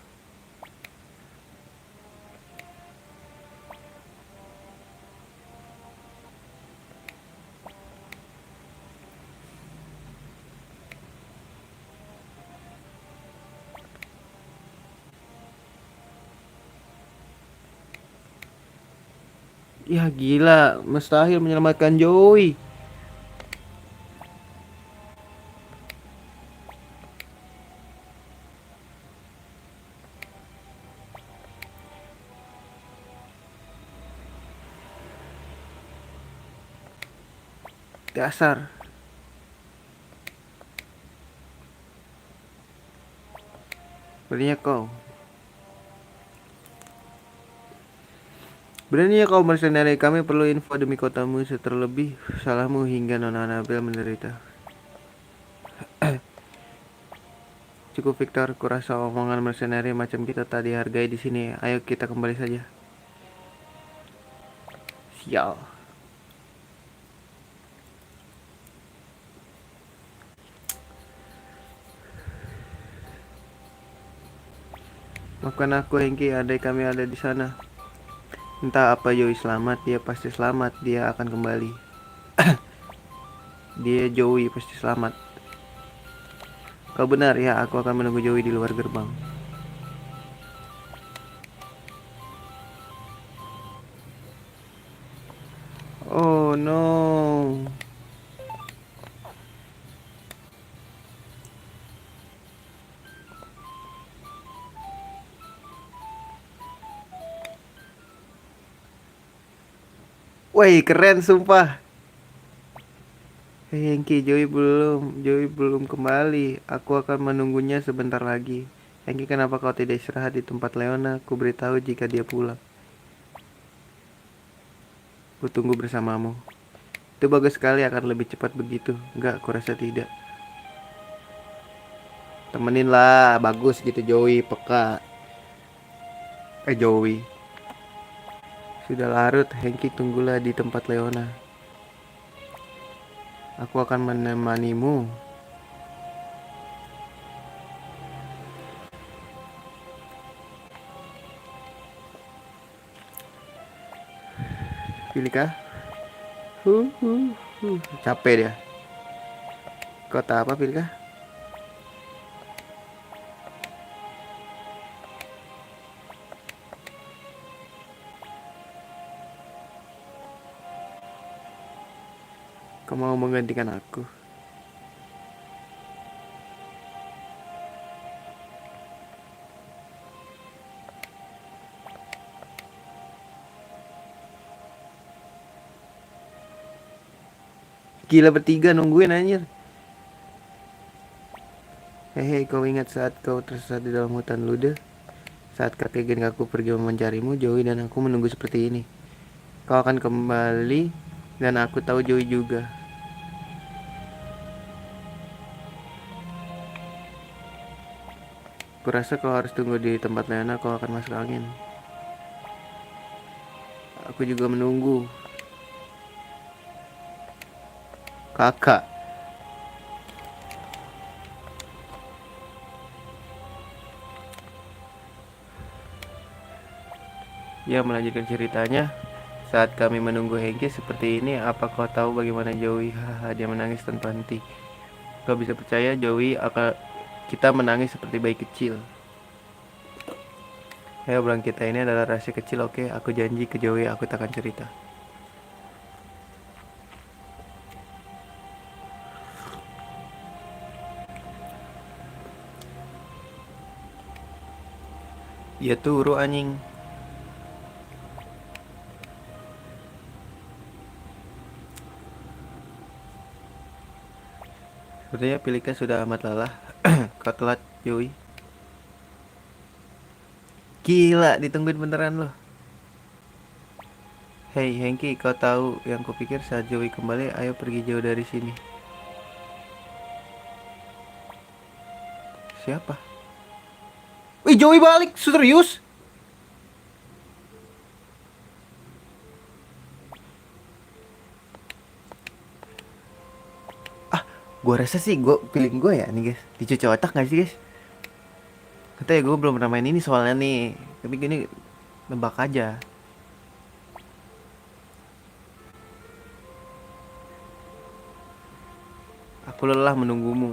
Ya gila, mustahil menyelamatkan Joey. Dasar. Beraninya kau. Beraninya kau mercenari, kami perlu info demi kotamu, terlebih salahmu hingga Nona Annabelle menderita. Cukup Victor, kurasa omongan mercenari macam kita tak dihargai di sini. Ayo kita kembali saja. Sial. Maafkan aku Hengki, adik kami ada di sana. Entah apa Joey selamat, dia pasti selamat, dia akan kembali. Dia Joey pasti selamat. Kau benar ya, aku akan menunggu Joey di luar gerbang. Oh no. Woi, keren sumpah. Hei Hengki, Joey belum kembali. Aku akan menunggunya sebentar lagi. Hengki, kenapa kau tidak istirahat di tempat Leona? Ku beritahu jika dia pulang. Ku tunggu bersamamu. Itu bagus sekali, akan lebih cepat begitu. Enggak, kurasa tidak. Temenin lah, bagus gitu Joey, peka. Joey. Sudah larut, Hengki tunggulah di tempat Leona. Aku akan menemanimu. Pilihkah? Capek dia. Kota apa pilihkah? Kau mau menggantikan aku? Gila bertiga nungguin anjir. Hehe, kau ingat saat kau tersesat di dalam hutan Lude? Saat kakek genggaku pergi mencarimu, Joey dan aku menunggu seperti ini. Kau akan kembali dan aku tahu Joey juga. Kurasa kau harus tunggu di tempat Lena, kau akan masuk angin. Aku juga menunggu. Kakak. Ia melanjutkan ceritanya. Saat kami menunggu Hengki seperti ini, apa kau tahu bagaimana Joey? Haha, dia menangis tanpa henti. Kau bisa percaya Joey akan kita menangis seperti bayi kecil. Ayo bilang kita ini adalah rahasia kecil, oke? Aku janji ke Joey aku tak akan cerita. Ia turu anjing. Sepertinya Pilika sudah amat lelah. Kau telat, Joey. Gila, ditungguin beneran loh. Hei, Hengki, kau tahu yang kupikir saat Joey kembali, ayo pergi jauh dari sini. Siapa? Wih, Joey balik, serius? Gua rasa sih, feeling gue ya nih guys, dicuci otak gak sih guys? Katanya gue belum pernah main ini soalnya nih, tapi gini nebak aja. Aku lelah menunggumu.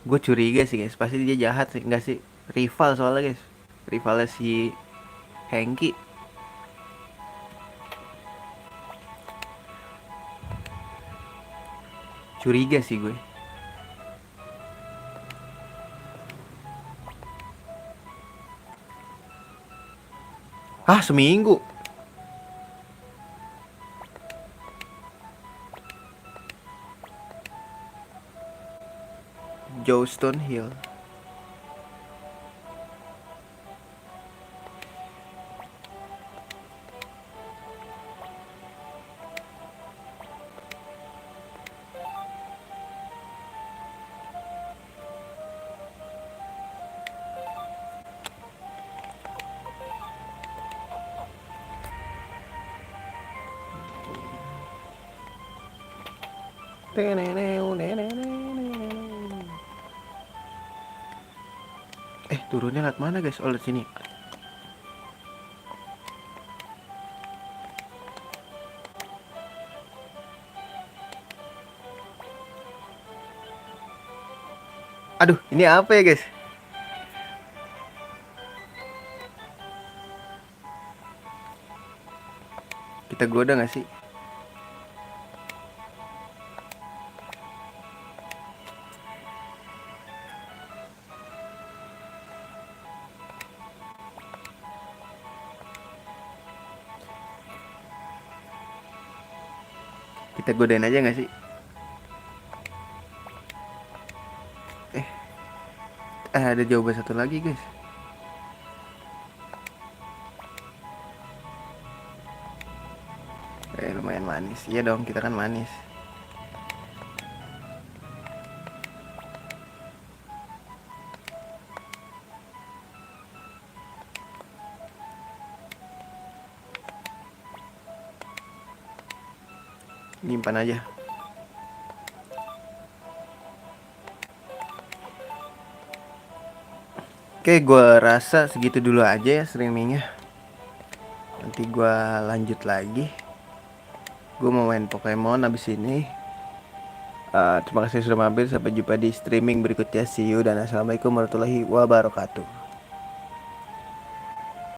Gue curiga sih guys, pasti dia jahat sih, nggak sih? Rival soalnya guys, rivalnya si Hengki. Curiga sih gue. Ah, seminggu. Joe Stonehill. Turunnya lewat mana guys? Oh, lewat sini. Aduh, ini apa ya guys? Kita goda gak sih? Kita godain aja gak sih? Ada jawaban satu lagi guys. Lumayan manis. Iya dong, kita kan manis. Nyimpan aja. Oke, gue rasa segitu dulu aja ya streamingnya. Nanti gue lanjut lagi. Gue mau main Pokemon abis ini. Terima kasih sudah mampir. Sampai jumpa di streaming berikutnya. See you dan assalamualaikum warahmatullahi wabarakatuh.